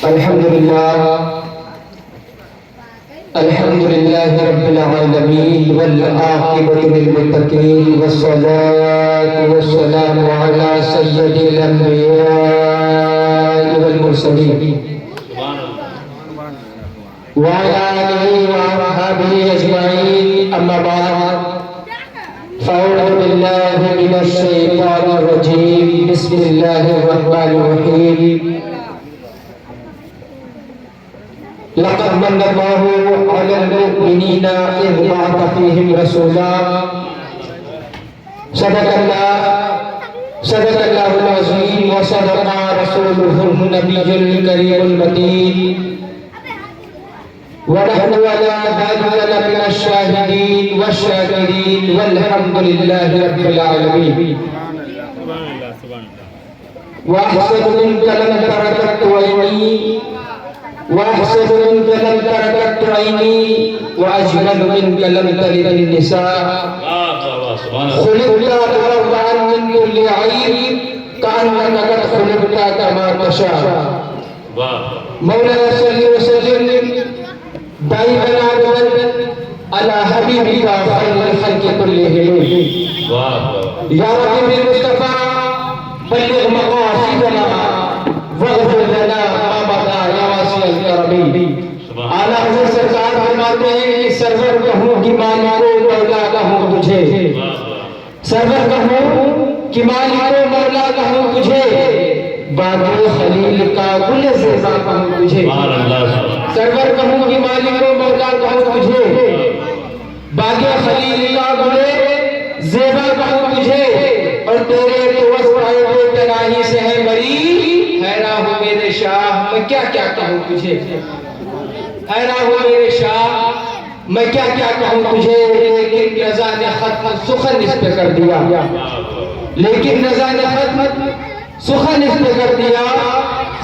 الحمد لله رب العالمين والعاقبة للمتقين والصلاة والسلام على سيد الأنبياء والمرسلين وعلى آله وأصحابه أجمعين أما بعد فأعوذ بالله من الشيطان الرجيم بسم الله الرحمن الرحيم لقد من الله على المؤمنين إذ بعث فيهم رسولا صدق الله العظيم وصدق رسوله النبي الكريم المتين ونحن على ذلك من الشاهدين والشاكرين والحمد لله رب العالمين وأحسن منك لم تركت عيني وأحسن منك لم تركت عيني وأجمل منك لم تلد النساء خلقت مبرأ من كل عيب كأنك قد خلقت كما تشاء مولانا صل وسلم دائما أبدا على حبيبك خير الخلق كلهم يا رب بالمصطفى بلغ مقاصدنا واغفر لنا ما مضى يا واسع الكرم اعلیٰ حضرت سرکار فرماتے ہیں کہ سرور کہوں کہ مالک و مولا کہوں تجھے سرور کہوں کہ مالک و مولا کہوں تجھے باغ خلیل کا گل زیبا کہوں تجھے سرور کہوں کہ مالک و مولا کہوں تجھے باغ خلیل کا گل زیبا کہوں تجھے اور تیرے تو وسائے بے تناہی سے ہے بری حیران ہوں میرے شاہ میں کیا کیا کہوں تجھے حیران ہوں میرے شاہ میں کیا کیا کہوں تجھے لیکن رضا نے ختم سخن اس پہ کر دیا لیکن رضا نے ختم سخن اس پہ کر دیا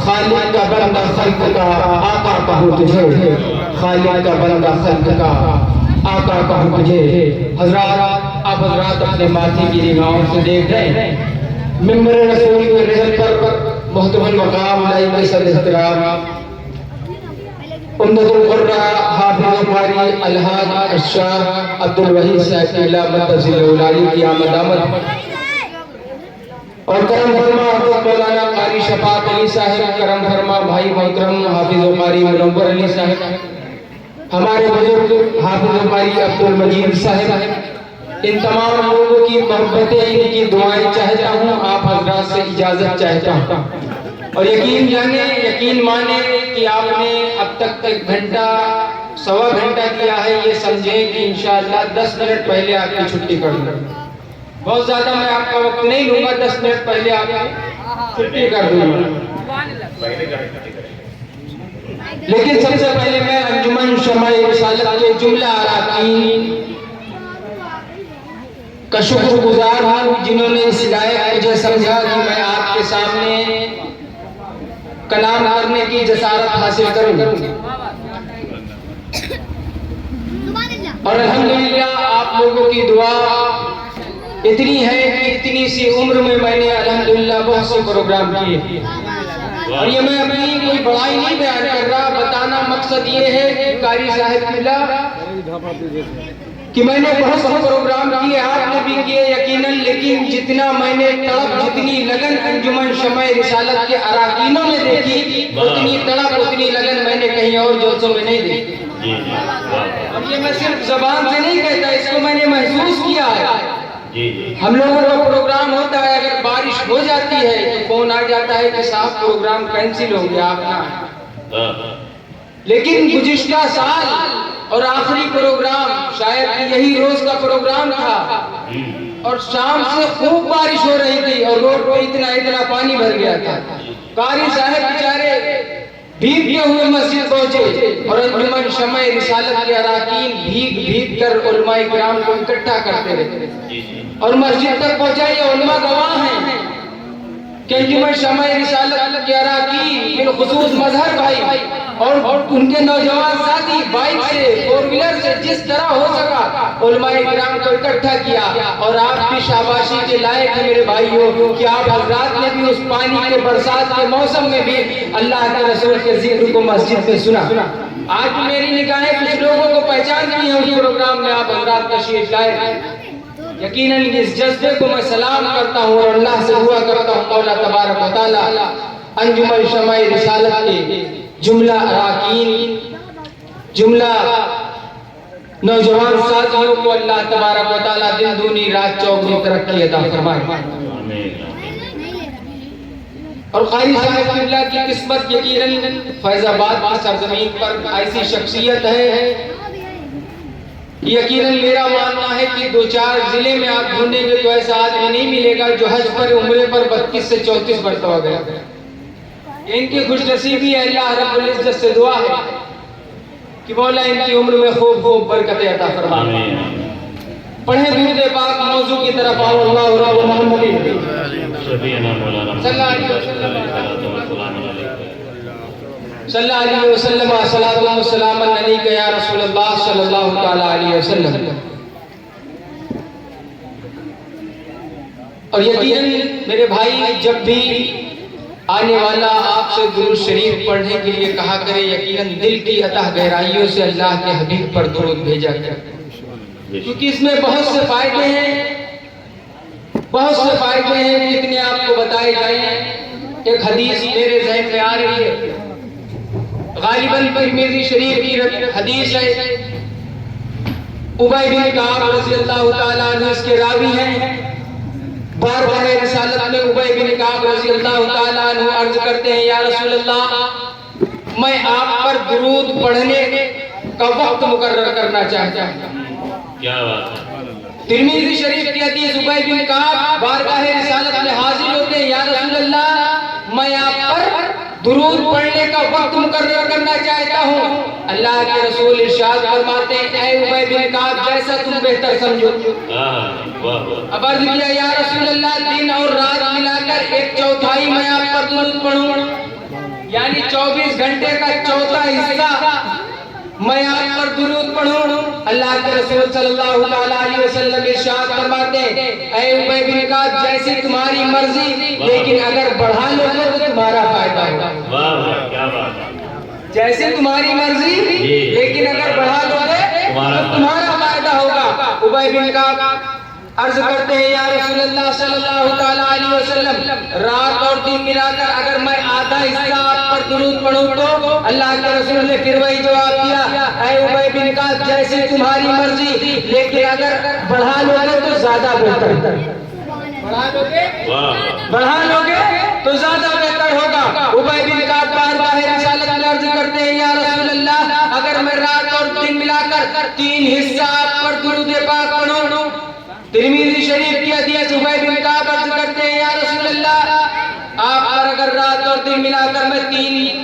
خالق کا بندہ خلق کا آقا کہوں تجھے خالق کا بندہ خلق کا آقا کہوں تجھے حضرات آپ حضرات اپنے ماتھے کی نگاہوں سے دیکھ رہے ہیں ممبر رسول کے رحل پر محترم المقام لائق صدر احترام امداد القرآن حافظ قاری الحاج الشاہ عبدالوحید صاحب علامت تزیل اولالی کی آمد آمد اور کرم فرما حضرت مولانا قاری شفاعت علی صاحب کرم فرما بھائی محترم حافظ قاری منور علی صاحب ہمارے بزرگ حافظ قاری عبدالمجید صاحب ان تمام لوگوں کی محبتیں ان کی دعائیں چاہتا ہوں آپ حضرات سے اجازت چاہتا ہوں اور یقین مانیں کہ آپ نے اب تک 1 گھنٹہ سوا گھنٹہ کیا ہے یہ سمجھیں کہ انشاءاللہ 10 منٹ پہلے آپ کی چھٹی کر دوں بہت زیادہ میں آپ کا وقت نہیں لوں گا 10 منٹ پہلے آپ چھٹی کر دوں لیکن سب سے پہلے میں انجمن شمع رسالت کے جملہ اراکین کا شکر گزار ہوں جنہوں نے اس لائق مجھے سمجھا کہ میں آپ کے سامنے کلام کرنے کی جسارت حاصل کروں اور الحمدللہ آپ لوگوں کی دعا اتنی ہے کہ اتنی سی عمر میں نے الحمدللہ بہت سے پروگرام کیے اور یہ میں اپنی کوئی بڑائی نہیں بیان کر رہا بتانا مقصد یہ ہے کہ قاری صاحب ملا کہ میں نے بہت سے پروگرام کیے آپ نے بھی کیے یقیناً لیکن جتنا میں نے تڑپ جتنی لگن انجمن شمع رسالت کے اراکینوں میں دیکھی اتنی تڑپ اتنی لگن میں نے کہیں اور جلسوں میں نہیں دیکھی اور یہ میں صرف زبان سے نہیں کہتا اس کو میں نے محسوس کیا ہے ہم لوگوں کا پروگرام ہوتا ہے اگر بارش ہو جاتی ہے تو فون آ جاتا ہے کہ صاحب پروگرام کینسل ہو گیا آپ نہ لیکن گزشتہ سال اور آخری پروگرام شاید یہی روز کا پروگرام تھا اور شام سے خوب بارش ہو رہی تھی اور روڈ پہ اتنا پانی بھر گیا تھا قاری صاحب بیچارے بھیگتے ہوئے مسجد پہنچے اور انجمن شمع رسالت کے اراکین بھیگ کر علماء کرام کو اکٹھا کرتے رہے اور مسجد تک پہنچائے یہ علماء گواہ ہیں کہ انجمن شمع رسالت کے اراکین بالخصوص مظہر بھائی اور ان کے نوجوان ساتھی بائک سے فور ویلر سے جس طرح ہو سکا علماء کرام کو اکٹھا کیا، اور آپ بھی شاباشی کے لائق ہیں میرے بھائیوں کہ آپ حضرات نے بھی اس پانی کے برسات کے موسم میں بھی اللہ کے رسول کے ذکر کو مسجد میں سنا۔ آج میری نگاہیں کچھ لوگوں کو پہچانتی ہیں اس پروگرام میں آپ حضرات تشریف لائے۔ یقیناً اس جذبے کو میں سلام کرتا ہوں اور اللہ سے دعا کرتا ہوں مولا تبارک و تعالی انجمن شمع رسالت کے جملہ اراکین، جملہ نوجوان ساتھیوں کو اللہ تبارک و تعالی دن دونی رات چوگنی ترقی عطا فرمائے۔ اور قاری صاحب قبلہ کی قسمت یقیناً فیض آباد کی سرزمین پر ایسی شخصیت ہے، یقیناً میرا ماننا ہے کہ دو چار ضلع میں آپ ڈھونڈیں گے تو ایسا آدمی نہیں ملے گا جو حج پر عمرے پر 32 سے 34 مرتبہ گیا۔ ان کی خوش نصیبی ہے، اللہ رب العزت سے دعا ہے کہ مولا ان کی عمر میں خوب خوب برکت عطا فرمائے۔ پڑھیں درود پاک، موضوع کی طرف آؤ۔ اللہ رب محمد صلی اللہ علیہ وسلم صلاۃ و سلام علیک یا رسول اللہ صلی اللہ تعالی علیہ وسلم۔ اور یقیناً میرے بھائی جب بھی آنے والا آپ سے درود شریف پڑھنے کے لیے کہا کرے، یقیناً دل کی عطا گہرائیوں سے اللہ کے حبیب پر درود بھیجا کرے، کیونکہ اس میں بہت سے فائدے ہیں، بہت سے فائدے ہیں جتنے آپ کو بتائے گئے ہیں۔ ایک حدیث میرے ذہن میں آ رہی ہے، غالباً ترمذی شریف کی حدیث ہے، ابی بن کعب رضی اللہ تعالیٰ عنہ اس کے راوی ہیں۔ بار بار رسالت میں ابی بن کعب رضی اللہ تعالیٰ عنہ عرض کرتے ہیں، یا رسول اللہ میں آپ پر درود پڑھنے کا وقت مقرر کرنا چاہتا ہوں۔ کیا بات ہے؟ ترمذی شریف کی حدیث، ابی بن کعب بارگاہ رسالت میں حاضر ہوتے ہیں، یا رسول اللہ میں آپ پر درود پڑھنے کا وقت مقرر کرنا چاہتا ہوں۔ اللہ کے رسول ارشاد فرماتے ہیں، اے ابی بن کعب جیسا تم بہتر سمجھو۔ اب عرض کیا، یا رسول اللہ دن اور رات ملا کر 1/4 میں آپ پر درود پڑھوں، یعنی 24 گھنٹے کا چوتھا حصہ میں آپ پر درود پڑھوں۔ اللہ کے رسول صلی اللہ علیہ وسلم ارشاد فرماتے ہیں، اے ابی بن کعب جیسی تمہاری مرضی، لیکن اگر بڑھا لو گے تو تمہارا فائدہ ہوگا۔ واہ کیا بات ہے! جیسے تمہاری مرضی، لیکن اگر بڑھا لو گے تو تمہارا فائدہ ہوگا۔ ابی بن کعب عرض کرتے ہیں، یا رسول اللہ صلی اللہ علیہ وسلم رات اور دن ملا کر اگر میں آدھا حصہ آپ پر درود پڑھوں تو؟ اللہ کے رسول نے پھر وہی جواب دیا، اے ابی بن کعب جیسی تمہاری مرضی، لیکن اگر بڑھا لو گے تو زیادہ بہتر۔ بڑھا لو گے تو زیادہ بہتر ہوگا۔ ابی بن کعب بارگاہ رسالت میں عرض کرتے ہیں، یا رسول اللہ اگر میں رات اور دن ملا کر 3 حصہ آپ پر درود پاک پڑھوں۔ ترمذی شریف کی حدیث، ابی بن کعب عرض کرتے ہیں، یا رسول اللہ آپ پر اگر رات اور دن ملا کر میں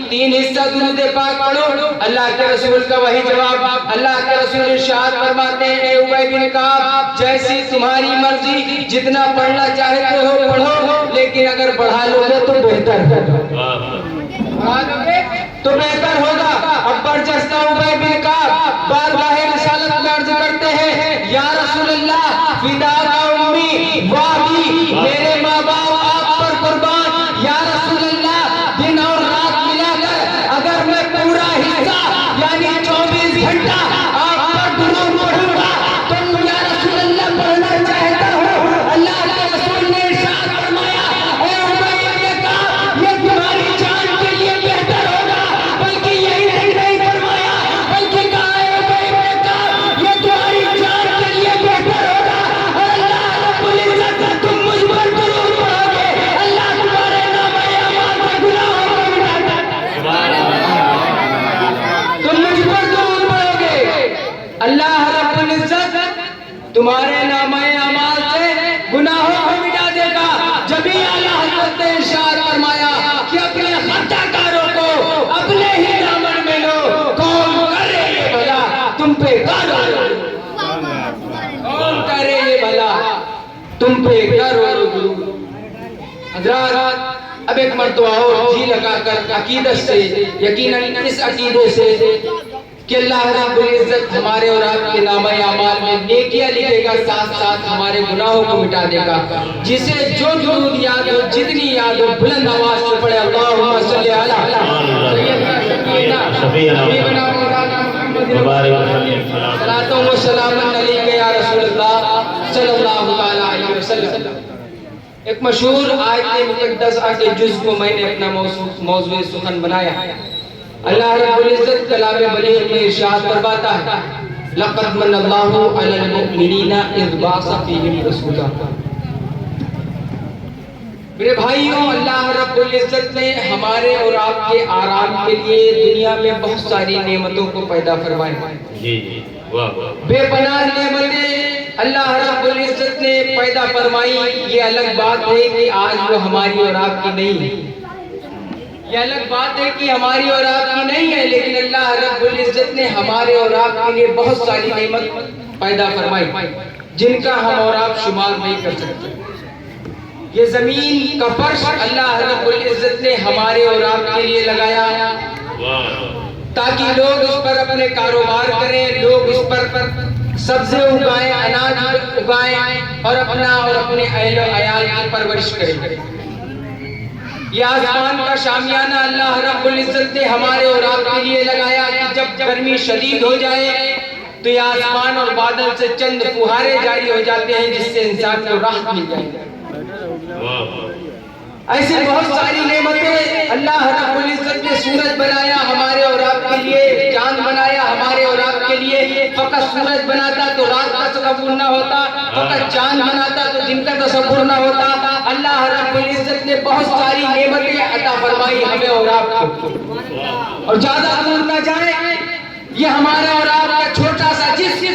تین حصہ درود پاک پڑھوں۔ اللہ کے رسول کا وہی جواب، اللہ کے رسول ارشاد فرماتے ہیں، اے ابی بن کعب جیسی تمہاری مرضی، جتنا پڑھنا چاہتے ہو پڑھو، لیکن اگر بڑھا لو گے تو بہتر ہوگا۔ تو بہتر ہوگا۔ اب برجستہ ابی بن کعب بارگاہ رسالت میں عرض کرتے ہیں، یا رسول اللہ فداک امی و ابی، میرے ماں باپ آپ پر قربان، یا رسول اللہ دن اور رات ملا کر اگر میں پورا حصہ یعنی 24 گھنٹہ آپ پر درود پڑھوں گا تو یا رسول اللہ پڑھنا چاہتا ہوں۔ اللہ کے رسول نے ارشاد فرمایا، اے ابی بن کعب یہ تمہاری جان کے لیے بہتر ہوگا، بلکہ یہی نہیں فرمایا بلکہ کہا، اے ابی بن کعب یہ تمہاری جان کے لیے بہتر ہوگا، اور اللہ رب العزت تم مجھ پر درود پڑھو گے، اللہ تمہارے نام اعمال کے گناہوں کو مٹا دے گا۔ تم مجھ پر درود پڑھو گے، اللہ رب العزت تمہارے نام اعمال سے گناہوں کو مٹا دے گا۔ جب ہی اعلیٰ حضرت نے ارشاد فرمایا کہ اپنے خطا کاروں کو اپنے ہی دامن میں لو، کون کرے یہ بھلا تم پہ کرو، کون کرے یہ بھلا تم پہ کرو۔ حضرات اب ایک مرتبہ اور جی لگا کر عقیدت سے یقیناً اس عقیدے سے کہ اللہ رب العزت ہمارے اور آپ کے نامہ اعمال میں نیکیاں لکھے گا، ساتھ ساتھ ہمارے گناہوں کو مٹا دے گا. جسے جو درود یاد ہو، جتنی یاد ہو، بلند آواز سے پڑھے اللہم صلی علی سیدنا شفیعنا حبیبنا مولانا محمد صلاۃ و سلام علیک یا رسول اللہ صلی اللہ علیہ وسلم. ایک مشہور آیت مقدسہ کے جز کو میں نے اپنا موضوع سخن بنایا. اللہ رب العزت کلام بلیغ میں ارشاد فرماتا ہے لقد من اللہ علی المؤمنین اذ بعث فیہم رسولا. میرے بھائیوں، اللہ رب العزت نے ہمارے اور آپ کے آرام کے لیے دنیا میں بہت ساری نعمتوں کو پیدا فرمایا. جی جی واہ واہ. بے پناہ نعمتیں اللہ رب العزت نے پیدا فرمائی. یہ الگ بات ہے کہ آج وہ ہماری اور آپ کی نہیں ہے، یہ الگ بات ہے کہ ہماری اور آپ کی نہیں ہے، لیکن اللہ رب العزت نے ہمارے اور آپ کے لیے بہت ساری نعمت پیدا فرمائی جن کا ہم اور آپ شمار نہیں کر سکتے. یہ زمین کا فرش اللہ رب العزت نے ہمارے اور آپ کے لیے لگایا تاکہ لوگ اس پر اپنے کاروبار کریں، لوگ اس پر سبزے اگائیں، اناج اگائیں اور اپنا اور اپنے اہل و عیال کی پرورش کریں. یہ آسمان کا شامیانہ اللہ رب العزت نے ہمارے اور آپ کے لیے لگایا کہ جب گرمی شدید ہو جائے تو یہ آسمان اور بادل سے چند فوہارے جاری ہو جاتے ہیں جس سے انسان کو راحت مل جائے. ایسے بہت ساری نعمتیں اللہ رب العزت نے سورج بنایا ہمارے اور آپ کے لیے، چاند بنایا ہمارے اور آپ کے لیے. فقط سورج بناتا تو رات کا تصور نہ ہوتا، فقط چاند بناتا تو دن کا تصور نہ ہوتا. اللہ رب العزت نے بہت ساری نعمتیں عطا فرمائی ہمیں اور آپ کو. اور زیادہ دور نہ جائیں، یہ ہمارا اور آپ کا چھوٹا سا جسم،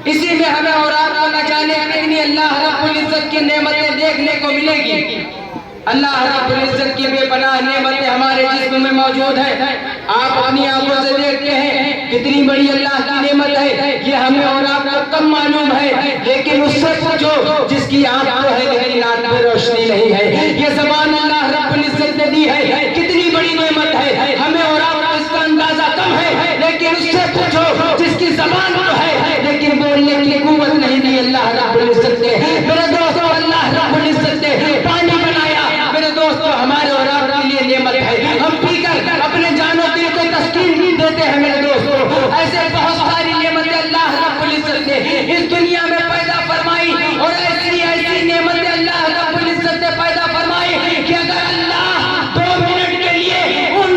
اسی میں ہمیں اور آپ کو نہ جانے کتنی اللہ رب العزت کی نعمتیں دیکھنے کو ملے گی. اللہ رب العزت کی بے پناہ نعمتیں ہمارے جسم میں موجود ہیں. آپ اپنی آنکھوں سے دیکھتے ہیں کتنی بڑی اللہ کی نعمت ہے. یہ ہمیں اور آپ کو کم معلوم ہے، لیکن اس سے پوچھو جس کی آنکھ تو ہے لیکن آنکھ میں روشنی نہیں ہے. یہ زبان اللہ رب العزت نے دی ہے، کتنی بڑی نعمت ہے. ہمیں اور آپ کو اس کا اندازہ کم ہے، لیکن اس سے پوچھو جس کی زبان تو ہے لیکن بولنے کی قوت نہیں دی اللہ رب العزت نے. میرے دوستو، اللہ رب العزت نے پانی بنایا، میرے دوستو ہمارے اور آپ کے لیے نعمت ہے. ہم پی کر اپنے جان و دل کو تسکین دیتے ہیں. میرے دوستو، ایسے بہت ساری نعمتیں اللہ رب العزت نے اس دنیا میں پیدا فرمائی، اور ایسی ایسی نعمتیں اللہ رب العزت نے پیدا فرمائی کہ اگر اللہ 2 منٹ کے لیے ان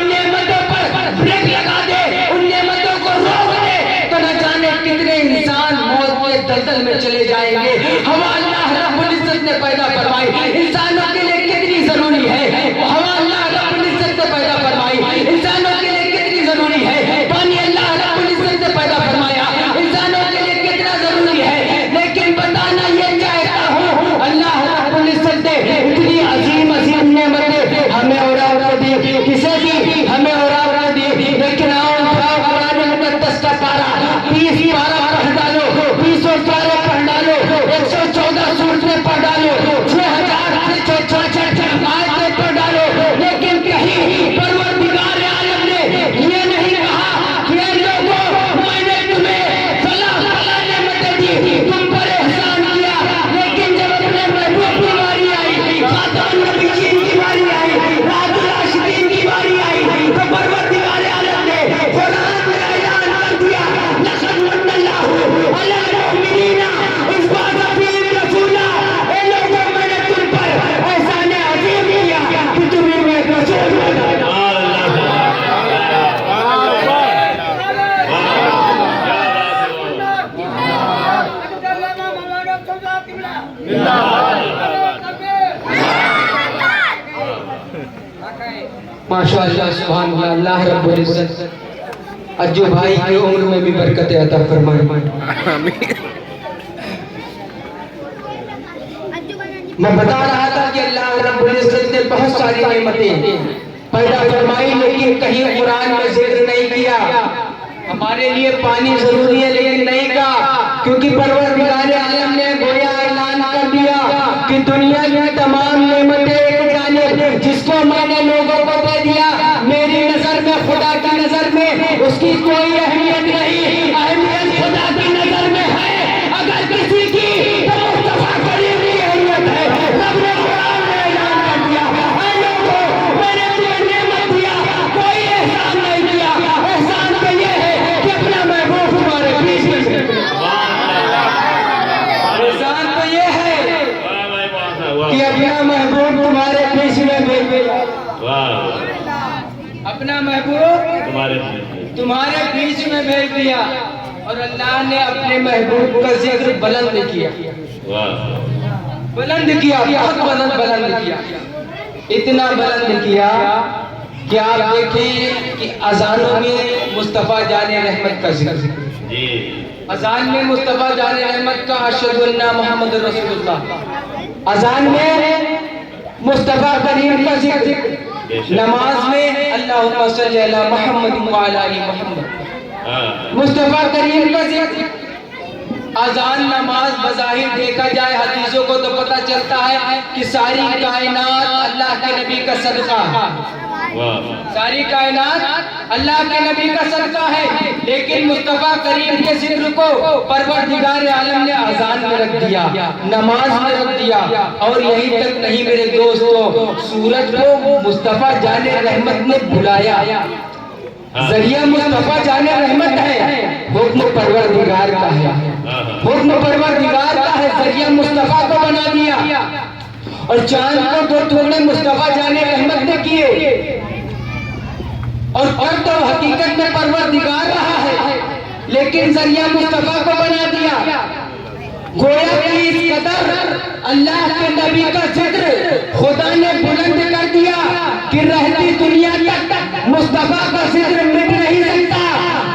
نعمتوں پر بریک لگا دے، ان نعمتوں کو روک دے، تو نہ جانے کتنے انسان موت کے دلدل میں چلے جائیں گے. ہوا اللہ رب العزت نے پیدا فرمائی انسانوں کے لیے کتنی ضروری ہے. ہوا اللہ رب العزت نے پیدا فرمائی انسانوں کے لیے کتنی ضروری ہے. پانی اللہ رب العزت نے پیدا فرمایا انسانوں کے لیے کتنا ضروری ہے. لیکن بتانا یہ چاہتا ہوں اللہ رب العزت نے اتنی عظیم عظیم نعمتیں ہمیں اور آپ کو دی. کسے دی؟ ہمیں اور آپ کو دی. لیکن قرآن مقدس کا پارہ 20 پارہ پڑھ ڈالو، 20 پارے پڑھ ڈالو، 114 سورتیں پڑھ ڈالو، 6066 آیتیں پڑھ ڈالو، لیکن کہیں پروردگار عالم نے یہ نہیں کہا کہ اے لوگوں میں نے تمہیں فلاں نعمتیں دی، تم پر احسان کیا. لیکن جب اپنے محبوب کی باری آئی، خاتون نبیین کی باری آئی، رات الراشدین کی باری آئی، تو پروردگار عالم نے قرآن میں اعلان کر دیا لقد من اللہ علی المؤمنین اذ بعث فیہم رسولا. اے لوگوں، میں نے تم پر احسان عظیم کیا کہ تمہیں میں ایک رسول بنایا. ماشاء اللہ، سبحان اللہ. اللہ رب العزت اجو بھائی کی عمر میں بھی برکت عطا فرمائے. میں بتا رہا تھا کہ اللہ رب العزت نے بہت ساری نعمتیں پیدا فرمائی، لیکن کہیں قرآن میں ذکر نہیں کیا. ہمارے لیے پانی ضروری ہے لیکن نہیں کہا، کیونکہ پروردگار عالم نے گویا اعلان کر دیا کہ دنیا کی تمام نعمتیں ایک جانب خدا کی نظر میں اس کی کوئی اہمیت نہیں، اہمیت خدا کی نظر میں ہے اگر کسی کی تو مصطفیٰ کریم کی اہمیت ہے۔ رب نے قرآن میں اعلان کر دیا، اے لوگوں میں نے تمہیں نعمت دیا، کوئی احسان نہیں کیا، احسان تو یہ ہے کہ اپنا محبوب تمہارے بیچ میں بھیجا۔ احسان تو یہ ہے کہ اپنا محبوب تمہارے بیچ میں بھیجا، اپنا محبوب تمہارے بیچ میں بھیج دیا، اور اللہ نے اپنے محبوب کا ذکر بلند کیا، بلند کیا، بہت بلند کیا، اتنا بلند کیا کہ آپ دیکھیں کہ اذانوں میں مصطفیٰ جان رحمت کا ذکر، اذان میں مصطفیٰ جان رحمت کا اشہد ان محمد رسول اللہ، اذان میں مصطفیٰ کریم کا ذکر، نماز میں اللہم صلی علی محمد وعلی آل محمد، مصطفیٰ کریم کا ذکر۔ اذان نماز بظاہر دیکھا جائے حدیثوں کو تو پتہ چلتا ہے کہ ساری کائنات اللہ کے نبی کا صدقہ ہے، ساری کائنات اللہ کے نبی کا صدقہ ہے، لیکن مصطفیٰ کریم کے ذکر کو پروردگار عالم نے اذان میں رکھ دیا، نماز میں رکھ دیا، اور یہی تک نہیں میرے دوستوں، سورج کو مصطفیٰ جان رحمت نے بلایا، ذریعہ مصطفیٰ جان رحمت ہے، حکم پروردگار کا ہے، حکم پروردگار کا ہے، ذریعہ مصطفیٰ کو بنا دیا، اور چاند کو دو ٹکڑے مصطفیٰ جان رحمت نے کیے، اور تو حقیقت میں پروردگار رہا ہے لیکن ذریعہ مصطفیٰ کو بنا دیا۔ گویا کہ اس قدر اللہ کے نبی کا ذکر خدا نے بلند کر دیا کہ رہتی دنیا تک مصطفیٰ کا ذکر مٹ نہیں سکتا۔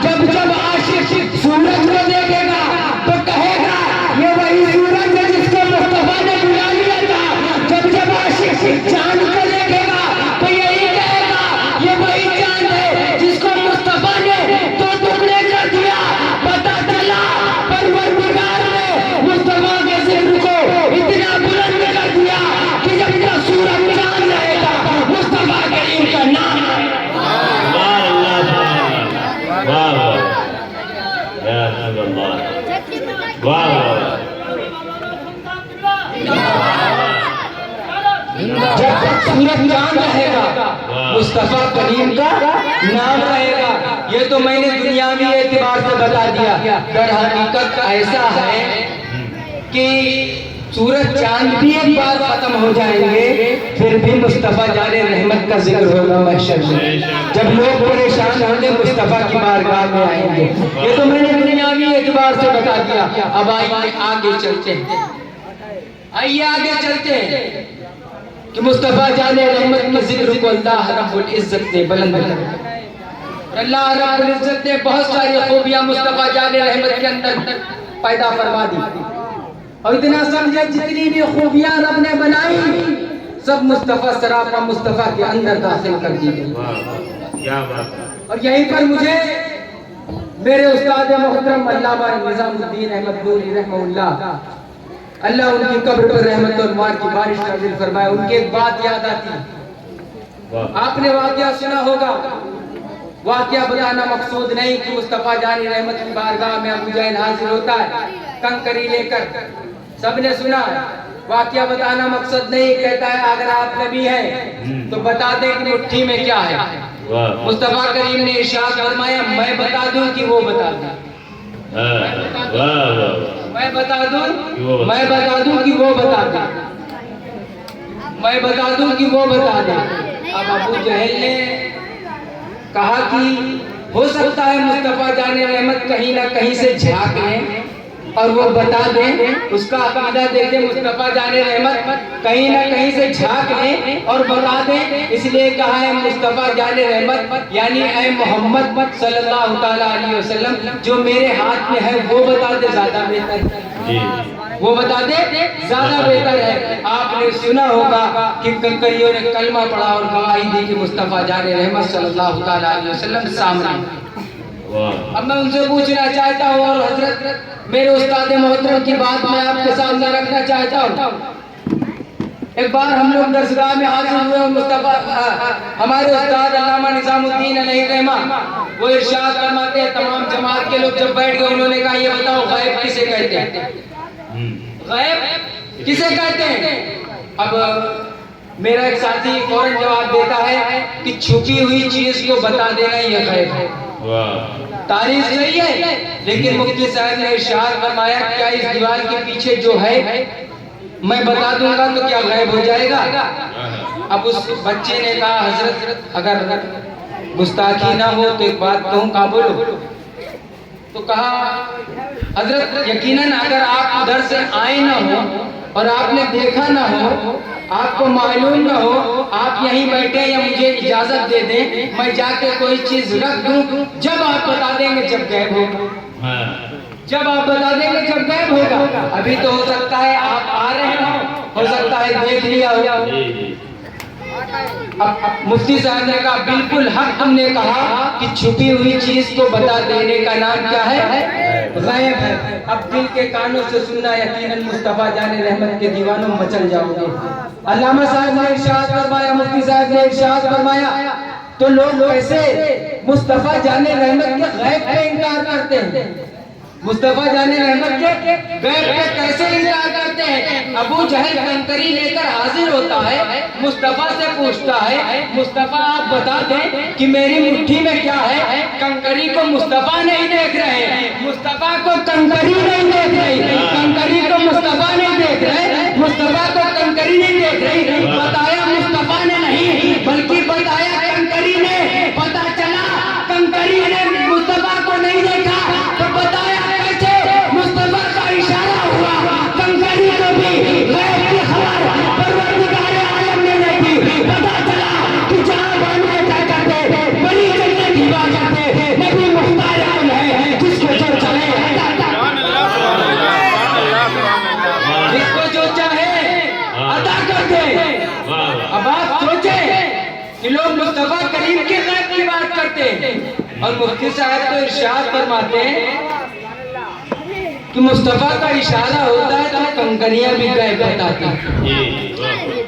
جب جب عاشق سورج کو دیکھے گا تو کہے گا یہ وہی سورج ہے جس کو مصطفیٰ نے بلا لیا تھا، جب جب عاشق چاند کو دیکھے گا تو یہی کہے گا یہ وہی چاند ہے جس کو مصطفیٰ نے دو ٹکڑے کر دیا۔ پتہ چلا پروردگار نے مصطفیٰ کے ذکر کو اتنا بلند کر دیا کہ جب تک سورج چاند رہے گا مصطفیٰ کریم کا نام رہے گا۔ جب تک سورج چاند رہے گا مصطفیٰ کریم کا نام رہے گا۔ یہ تو میں نے دنیاوی اعتبار سے بتا دیا، در حقیقت ایسا ہے کہ سورج چاند بھی ایک بار ختم ہو جائیں گے پھر بھی مصطفیٰ جان رحمت کا ذکر ہوگا محشر میں، جب لوگ پریشان ہوں گے مصطفیٰ کی بارگاہ میں آئیں گے۔ یہ تو میں نے دنیاوی اعتبار سے بتا دیا۔ اب آئیے آگے چلتے ہیں، آئیے آگے چلتے ہیں کہ مصطفیٰ جان رحمت کے ذکر کو اللہ رب العزت نے بلند کر دیا، اور اللہ رب العزت نے بہت ساری خوبیاں مصطفیٰ جان رحمت کے اندر پیدا فرما دی، اور اتنا سمجھے جتنی بھی خوبیاں رب نے بنائی سب مصطفیٰ سراپا مصطفیٰ کے اندر داخل کر دی گئی۔ اور یہیں پر مجھے میرے استاد محترم علامہ نظام الدین احمد نوری رحمہ اللہ ان کی قبر پر رحمت اور مار کی بارش نازل فرمائے، ان کی ایک بات یاد آتی۔ آپ نے واقعہ سنا ہوگا، واقعہ بتانا مقصود نہیں کہ مصطفیٰ جان رحمت کی بارگاہ میں ابو جہل حاضر ہوتا ہے کنکری لے کر، سب نے سنا۔ واقعہ بتانا مقصد نہیں، کہتا ہے اگر آپ نبی ہیں تو بتا دیں کہ مٹھی میں کیا ہے۔ مصطفیٰ کریم نے ارشاد فرمایا میں بتا دوں کہ وہ بتا دیں، میں بتا دوں کہ وہ بتا دیں، میں بتا دوں کہ وہ بتا دیں۔ اب ابو جہل نے کہا کہ ہو سکتا ہے مصطفیٰ جان رحمت کہیں نہ کہیں سے جھانک لیں اور وہ بتا دیں، اس کا عقیدہ دیکھیں مصطفیٰ جان رحمت کہیں نہ کہیں سے جھانک لیں اور بتا دیں، اس لیے کہا ہے مصطفیٰ جان رحمت یعنی اے محمد صلی اللہ تعالیٰ علیہ وسلم جو میرے ہاتھ میں ہے وہ بتا دے زیادہ بہتر ہے، وہ بتا دے زیادہ بہتر ہے۔ آپ نے سنا ہوگا کہ کنکریوں نے کلمہ پڑھا اور گواہی دی کہ مصطفیٰ جان رحمت صلی اللہ تعالیٰ علیہ وسلم سامنے۔ اب میں ان سے پوچھنا چاہتا ہوں اور حضرت میرے استاد محترم کی بات میں آپ کے سامنے رکھنا چاہتا ہوں ایک بار ہم لوگ درسگاہ میں حاضر ہوئے اور مصطفیٰ ہمارے استاد علامہ نظام الدین علیہ رحمہ وہ ارشاد فرماتے ہیں، تمام جماعت کے لوگ جب بیٹھ گئے انہوں نے کہا یہ بتاؤ غیب کسے کہتے ہیں؟ غیب کسے کہتے ہیں؟ اب میرا ایک ساتھی فوراً جواب دیتا ہے کہ چھپی ہوئی چیز کو بتا دینا یہ غیب ہے۔ تعریف صحیح ہے، لیکن مفتی صاحب نے ارشاد فرمایا کیا اس دیوار کے پیچھے جو ہے میں بتا دوں گا تو کیا غائب ہو جائے گا؟ اب اس بچے نے کہا حضرت اگر گستاخی نہ ہو تو ایک بات کہوں، کہا بولو۔ تو کہا حضرت یقیناً اگر آپ ادھر سے آئے نہ ہو اور آپ نے دیکھا نہ ہو، آپ کو معلوم نہ ہو، آپ یہیں بیٹھے یا مجھے اجازت دے دیں میں جا کے کوئی چیز رکھ دوں، جب آپ بتا دیں گے جب غائب ہوگا، جب آپ بتا دیں گے جب غائب ہوگا۔ ابھی تو ہو سکتا ہے آپ آ رہے ہو سکتا ہے دیکھ لیا ہو۔ اب مفتی صاحب نے کہا بالکل حق ہم نے کہا کہ چھپی ہوئی چیز کو بتا دینے کا نام کیا ہے؟ غیب ہے۔ اب دل کے کانوں سے سننا، یقیناً مصطفیٰ جان رحمت کے دیوانوں مچل جاؤ گے۔ علامہ صاحب نے ارشاد فرمایا، مفتی صاحب نے ارشاد فرمایا تو لوگ کیسے مصطفیٰ جان رحمت کے غیب پہ انکار کرتے ہیں؟ مصطفیٰ جان رحمت کے غیب پہ کیسے انکار کرتے ہیں؟ ابو جہل کنکری لے کر حاضر ہوتا ہے، مصطفیٰ سے پوچھتا ہے مصطفیٰ آپ بتا دیں کہ میری مٹھی میں کیا ہے؟ کنکری کو مصطفیٰ نہیں دیکھ رہے، مصطفیٰ کو کنکری نہیں دیکھ رہی، کنکری کو مصطفیٰ نہیں دیکھ رہے، مصطفیٰ کو کنکری نہیں دیکھ رہی۔ بتایا مصطفیٰ نے نہیں بلکہ بتایا کنکری نے۔ پتا چلا کنکری نے مصطفیٰ کو نہیں دیکھا تو بتایا مصطفیٰ کا اشارہ ہوا، کنکری کو بھی غیب کی خبر پروردگار عالم نے نہیں دی۔ پتا چلا کہ جہاں بانوے کیا کرتے بڑی جنت کی بات کرتے، نبی مختار کون ہے جس کو جو چاہے جس کو جو چاہے عطا کر دے۔ اب آپ سوچیں کہ لوگ مصطفیٰ کریم کے غیب کی بات کرتے ہیں اور مفتی صاحب تو ارشاد فرماتے ہیں کہ مصطفیٰ کا اشارہ ہوتا ہے تو کنکریاں بھی غیب بتاتی ہیں،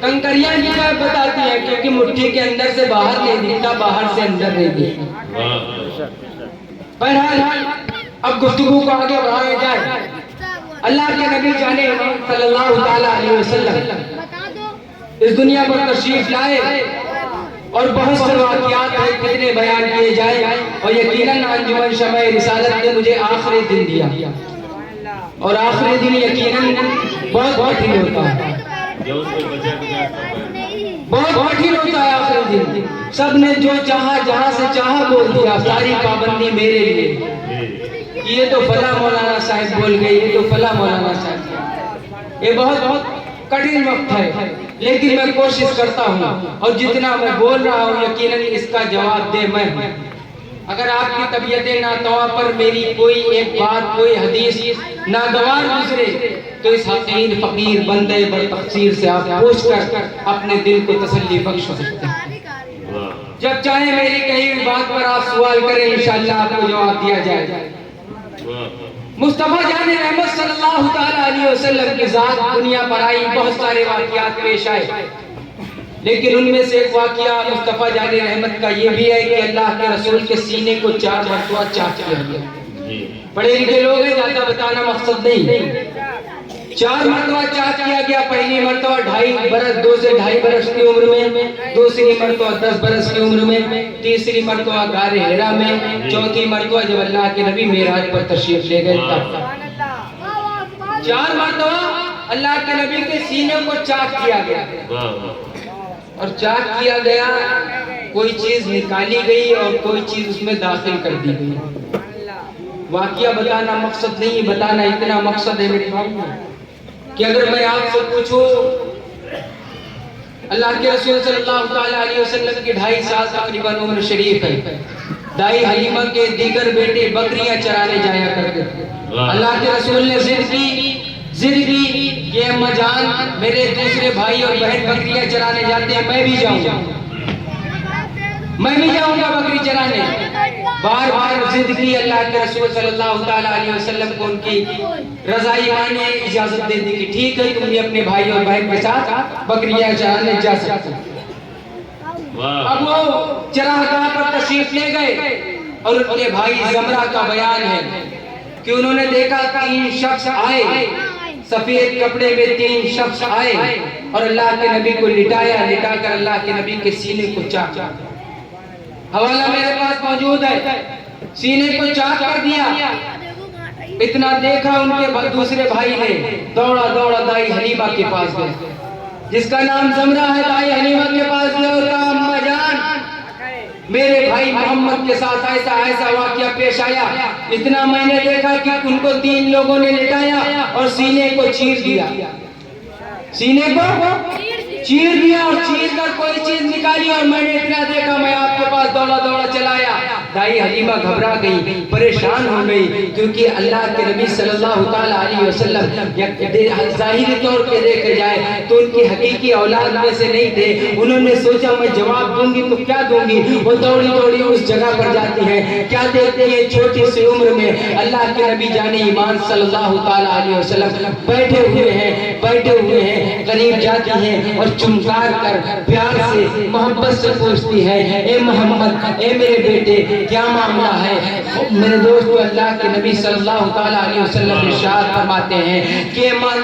کنکریاں بھی غیب بتاتی ہیں، کیونکہ مٹھی کے اندر سے باہر نہیں دکھتا، باہر سے اندر نہیں دکھتا۔ بہرحال اب گفتگو کو آگے بڑھایا جائے۔ اللہ کے نبی جانے صلی اللہ تعالیٰ علیہ وسلم اس دنیا پر تشریف لائے اور بہت سے واقعات ہیں، کتنے بیان کیے جائیں، اور یقیناً انجمن شمع رسالت نے مجھے آخری دن دیا، اور آخری دن یقیناً بہت کٹھن ہوتا ہے، بہت کٹھن ہوتا ہے آخری دن۔ سب نے جو چاہا جہاں سے چاہا بول دیا، ساری پابندی میرے لیے، یہ تو فلاں مولانا صاحب بول گئے، یہ تو فلاں مولانا صاحب۔ یہ بہت کٹھن وقت ہے، لیکن میں کوشش کرتا ہوں اور جتنا میں بول رہا ہوں یقیناً اس کا جواب دے میں ہوں۔ اگر آپ کی طبیعت ناتواں پر میری کوئی ایک بات، کوئی حدیث ناگوار گزرے تو اس حقیر فقیر بندے بر تقصیر سے آپ پوچھ کر اپنے دل کو تسلی بخش سکتے ہیں۔ جب چاہیں میری کہیں بھی بات پر آپ سوال کریں، انشاءاللہ آپ کو جواب دیا جائے گا۔ مصطفیٰ جان رحمت صلی اللہ تعالیٰ علیہ وسلم کی ذات دنیا پر آئی، بہت سارے واقعات پیش آئے، لیکن ان میں سے ایک واقعہ مصطفیٰ جان رحمت کا یہ بھی ہے کہ اللہ کے رسول کے سینے کو 4 مرتبہ چاک کیا گیا۔ پڑھے لکھے لوگ ہیں، زیادہ بتانا مقصد نہیں۔ 4 مرتبہ چاک کیا گیا۔ پہلی مرتبہ 2.5 برس، 2 سے 2.5 برس کی عمر میں، دوسری مرتبہ 10 برس کی عمر میں، تیسری مرتبہ غار حرا میں، چوتھی مرتبہ جب اللہ کے نبی معراج پر تشریف لے گئے تب۔ 4 مرتبہ اللہ کے نبی کے سینے کو چاک کیا گیا، اور چاک کیا گیا، کوئی چیز نکالی گئی اور کوئی چیز اس میں داخل کر دی گئی۔ واقعہ بتانا مقصد نہیں، بتانا اتنا مقصد ہے میرے بھائی کہ اگر میں آپ سے پوچھوں اللہ کے رسول صلی اللہ علیہ وسلم کی 2.5 سال تقریباً عمر شریف ہے، دائی حلیمہ کے دیگر بیٹے بکریاں چرانے جایا کرتے تھے۔ اللہ کے رسول نے ضد کی کہ اماں جان میرے دوسرے بھائی اور بہن بکریاں چرانے جاتے ہیں، میں بھی جاؤں گا بکری چرانے۔ بار بار ضد کی اللہ کے رسول صلی اللہ تعالیٰ علیہ وسلم کو ان کی رضائیمانی نے اجازت دے دی کہ ٹھیک ہے تم بھی اپنے بھائی اور بہن کے ساتھ بکریاں چرانے جا سکتے ہو۔ اب وہ چراگاہ پر تشریف لے گئے اور ان کے بھائی زمرہ کا بیان ہے کہ انہوں نے دیکھا 3 شخص آئے، سفید کپڑے میں 3 شخص آئے اور اللہ کے نبی کو لٹا کر اللہ کے نبی کے سینے کو چاٹا۔ حوالہ میرے پاس موجود ہے، سینے کو چاٹ کر دیا۔ اتنا دیکھا ان کے دوسرے بھائی نے دوڑا دائی حلیمہ کے پاس گئے، جس کا نام زمرہ ہے، دائی حلیمہ کے پاس گئے اور کہا اماں جان میرے بھائی محمد کے ساتھ ایسا واقعہ پیش آیا، اتنا میں نے دیکھا کہ ان کو 3 لوگوں نے لٹایا اور سینے کو چیر دیا، سینے کو چیر دیا اور چیر کر کوئی چیز نکالی اور میں نے اتنا دیکھا، میں آپ کے پاس دوڑا چلایا۔ دائی حلیمہ گھبرا گئی، پریشان ہو گئی، کیونکہ اللہ کے نبی صلی اللہ تعالیٰ علیہ وسلم ظاہری طور پہ دیکھے جائے تو ان کی حقیقی اولاد میں سے نہیں تھے۔ انہوں نے سوچا میں جواب دوں گی تو کیا دوں گی، وہ دوڑی اس جگہ پر جاتی ہے، کیا دیکھتے ہیں چھوٹی سی عمر میں اللہ کے نبی جانے ایمان صلی اللہ تعالیٰ علیہ وسلم بیٹھے ہوئے ہیں، قریب جاتی ہیں اور چمکار کر پیار سے محبت سے پوچھتی ہے اے محمد، اے میرے بیٹے کیا معاملہ ہے؟ میرے دوست اللہ کے نبی صلی اللہ تعالیٰ علیہ وسلم ارشاد فرماتے ہیں کہ اماں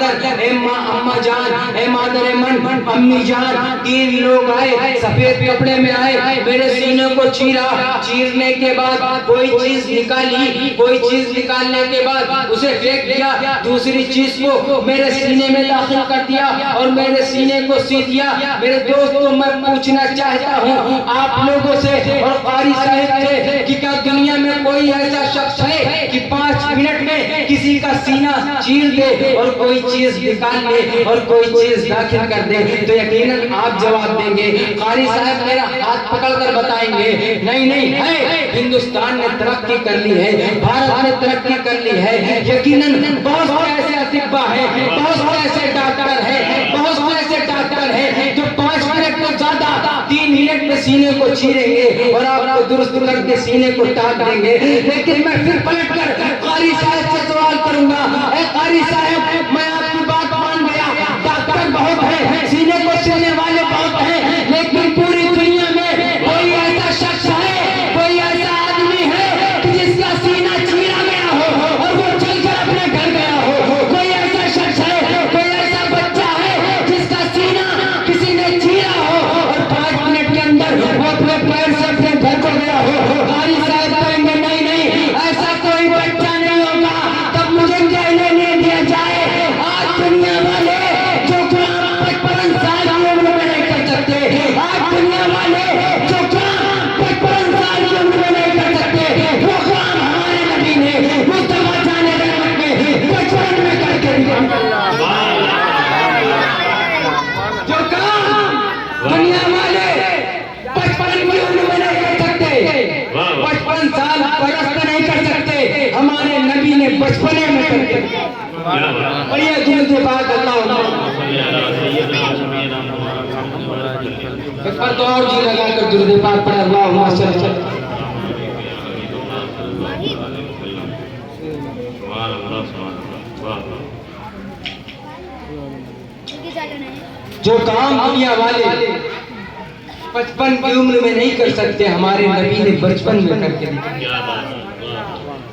جان، اے مادر من، امی جان، 3 لوگ آئے، سفید کپڑے میں آئے، میرے سینے کو چیرنے کے بعد کوئی چیز نکالی، کوئی چیز نکالنے کے بعد اسے پھینک دیا، دوسری چیز کو میرے سینے میں داخل کر دیا اور میرے سینے کو سی دیا۔ میرے دوستوں میں پوچھنا چاہتا ہوں آپ لوگوں سے اور قاری صاحب سے کہ کیا دنیا میں کوئی ایسا شخص ہے کہ 5 منٹ میں کسی کا سینہ چیر دے اور کوئی چیز نکال لے اور کوئی چیز داخل کر دے؟ تو یقیناً آپ جواب دیں گے، قاری صاحب میرا ہاتھ پکڑ کر بتائیں گے نہیں ہے، ہندوستان نے ترقی کر لی ہے، بھارت نے ترقی کر لی ہے، یقیناً بہت سے ایسے اطباء ہیں، بہت سے ایسے ڈاکٹر ہیں، بہت سے ایسے ڈاکٹر ہیں جو 5 منٹ تو زیادہ 3 منٹ میں سینے کو چیریں گے اور آپ کو درست کر کے سینے کو ٹاک دیں گے۔ لیکن میں پھر پلٹ کر قاری صاحب سے سوال کروں گا، اے قاری صاحب میں آپ کی بات مان گیا، ڈاکٹر بہت ہیں، سینے کو چیرنے والے بہت ہیں، لیکن پوری دنیا میں کوئی ایسا شخص ہے، کوئی ایسا آدمی ہے کہ جس کا سینہ چیرا گیا ہو اور وہ چل کر اپنے گھر گیا ہو؟ کوئی ایسا شخص ہے، کوئی ایسا بچہ ہے جس کا سینہ کسی نے چیرا ہو اور 5 منٹ کے اندر وہ اپنے پیر سے اپنے گھر کو گیا ہو؟ قاری صاحب کہیں گے نہیں، ایسا کوئی بچہ نہیں ہوگا۔ تب مجھے کہنے نہیں دیا جائے آج دنیا والے جو کام 55 سال کی عمر میں نہیں کر سکتے، آج دنیا والے جو کام 55 سال کی عمر میں نہیں کر سکتے، وہ کام ہمارے نبی نے مصطفیٰ جان رحمت میں 55 میں کر کے دیا۔ جو کام دنیا والے 55 کی عمر میں نہیں کر سکتے، 55 سال پرست نہیں کر سکتے، ہمارے نبی نے 55 میں کر کے دیا۔ بڑی عجیب سے بات اللہ ایک بار تو اور جی لگا کر درود پاک پڑھا، اللہم صلی اللہ علیہ وسلم۔ جو کام دنیا والے 55 کی عمر میں نہیں کر سکتے، ہمارے نبی نے 55 میں کر کے دیا۔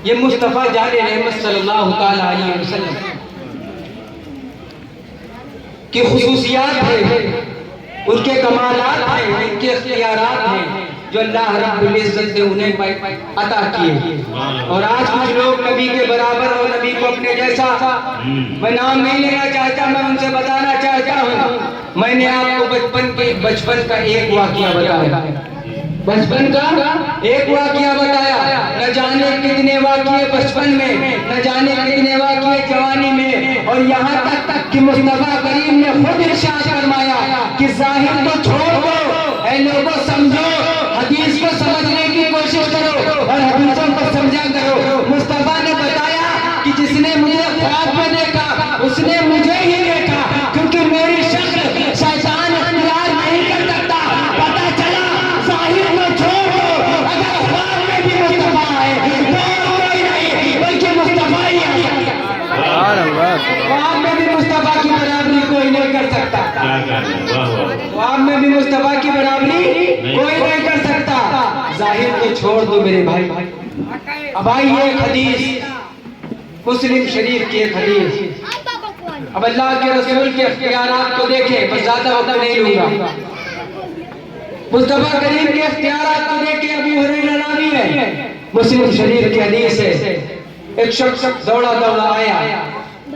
یہ مصطفیٰ جان رحمت صلی اللہ تعالیٰ علیہ وسلم کی خصوصیات ہیں، ان کے کمالات ہیں، ان کے اختیارات ہیں جو اللہ رب العزت نے انہیں عطا کیے۔ اور آج کچھ لوگ نبی کے برابر اور نبی کو اپنے جیسا، میں نام نہیں لینا چاہتا، میں ان سے بتانا چاہتا ہوں، میں نے آپ کو بچپن کا ایک واقعہ بتایا، بچپن کا ایک واقعہ بتایا، نہ جانے کتنے واقعے بچپن میں، نہ جانے کتنے واقعے جوانی میں، اور یہاں تک کہ مصطفیٰ کریم نے خود ارشاد فرمایا کہ ظاہر تو چھوڑ دو، اے لوگوں سمجھو، حدیث کو سمجھنے کی کوشش کرو اور حدیثوں کو سمجھا کرو۔ مصطفیٰ نے بتایا کہ جس نے مجھے خواب میں دیکھا اس نے مجھے ہی دیکھا، کیونکہ میری شکل شیطان اختیار نہیں کر سکتا۔ پتہ چلا ظاہر کو چھوڑ دو، اگر خواب میں بھی مصطفیٰ کی برابری کوئی نہیں کر سکتا. ظاہر کو چھوڑ دو میرے بھائی. اب آئیے ایک حدیث مسلم شریف کی ایک حدیث. اب اللہ کے رسول کے اختیارات کو دیکھیں, بس زیادہ وقت نہیں لوں گا. مصطفیٰ کریم کے اختیارات کو دیکھیں. ابو ہریرہ راوی ہے, مسلم شریف کی حدیث ہے. ایک شخص دوڑا دوڑا آیا,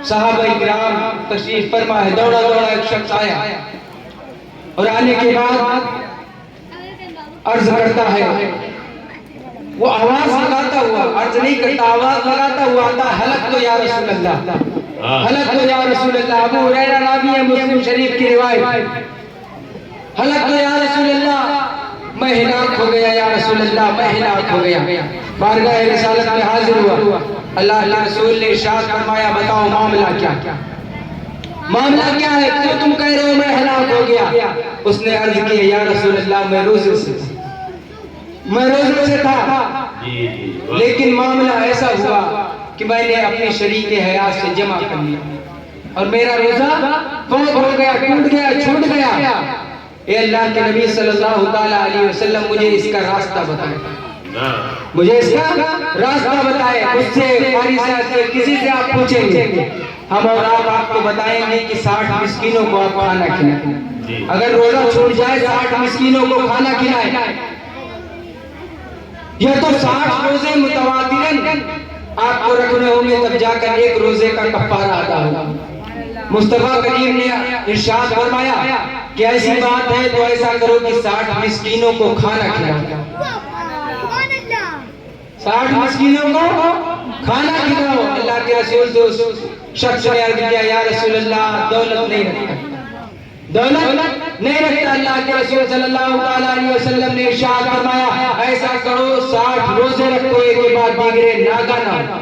صحابہ کرام تشریف فرما ہے, دوڑا دوڑا ایک شخص آیا اور آنے کے بعد عرض کرتا ہے. وہ آواز لگاتا ہوا, عرض نہیں کرتا, آواز لگاتا ہوا آتا, حلق تو یا رسول اللہ, حلق تو یا رسول اللہ. ابو ہریرہ راوی ہے, مسلم شریف کی روایت. حلق تو یا رسول اللہ, میں ہلاک ہو گیا یا رسول اللہ, میں ہلاک ہو گیا. بارگاہ رسالت میں حاضر ہوا. اللہ کے رسول نے ارشاد فرمایا, بتاؤ معاملہ کیا, معاملہ کیا ہے, کیوں تم کہہ رہے ہو میں ہلاک ہو گیا. اس نے عرض کی, یا رسول اللہ میں روزے سے تھا, لیکن معاملہ ایسا ہوا کہ میں نے اپنی شریک حیات سے جمع کر لیا اور میرا روزہ فوت ہو گیا, ٹوٹ گیا, چھوٹ گیا. اے اللہ کے نبی صلی اللہ تعالیٰ علیہ وسلم, مجھے اس کا راستہ بتائے, مجھے اس کا راستہ بتائے. مجھ سے قاری صاحب سے کسی سے آپ پوچھیں گے, ہم اور آپ کو بتائیں گے کہ 60 مسکینوں کو آپ کھانا کھلائیں. اگر روزہ چھوٹ جائے 60 مسکینوں کو کھانا کھلائیں. یہ تو 60 روزے متواتراً آپ کو رکھنے ہوں گے, تب جا کر ایک روزے کا کفارہ ادا ہوگا. مصطفیٰ کریم نے ارشاد فرمایا کہ ایسی بات ہے تو ایسا کرو کہ 60 مسکینوں کو کھانا کھلاؤ, 60 مسکینوں کو کھانا کھلاؤ. اللہ کے رسول سے اس شخص نے عرض کیا, یا رسول اللہ دولت نہیں رکھتا, دولت نہیں رکھتا. اللہ کے رسول صلی اللہ علیہ وسلم نے ارشاد فرمایا, ایسا کرو 60 روزے رکھو, ایک کے بعد دیگرے ناگانا,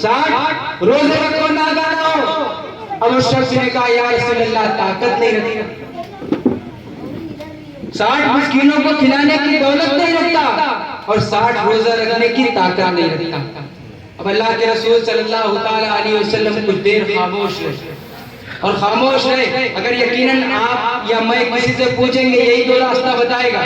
60 روزے رکھو ناگانا ہو. اب اس شخص نے کہا, یا رسول اللہ طاقت نہیں رکھتا, 60 مسکینوں کو کھلانے کی دولت نہیں رکھتا اور 60 روزہ رکھنے کی طاقت نہیں رکھتا. اب اللہ کے رسول صلی اللہ علیہ وسلم کچھ دیر خاموش رہے اور خاموش رہے. اگر یقیناً آپ یا میں کسی سے پوچھیں گے یہی دو راستہ بتائے گا,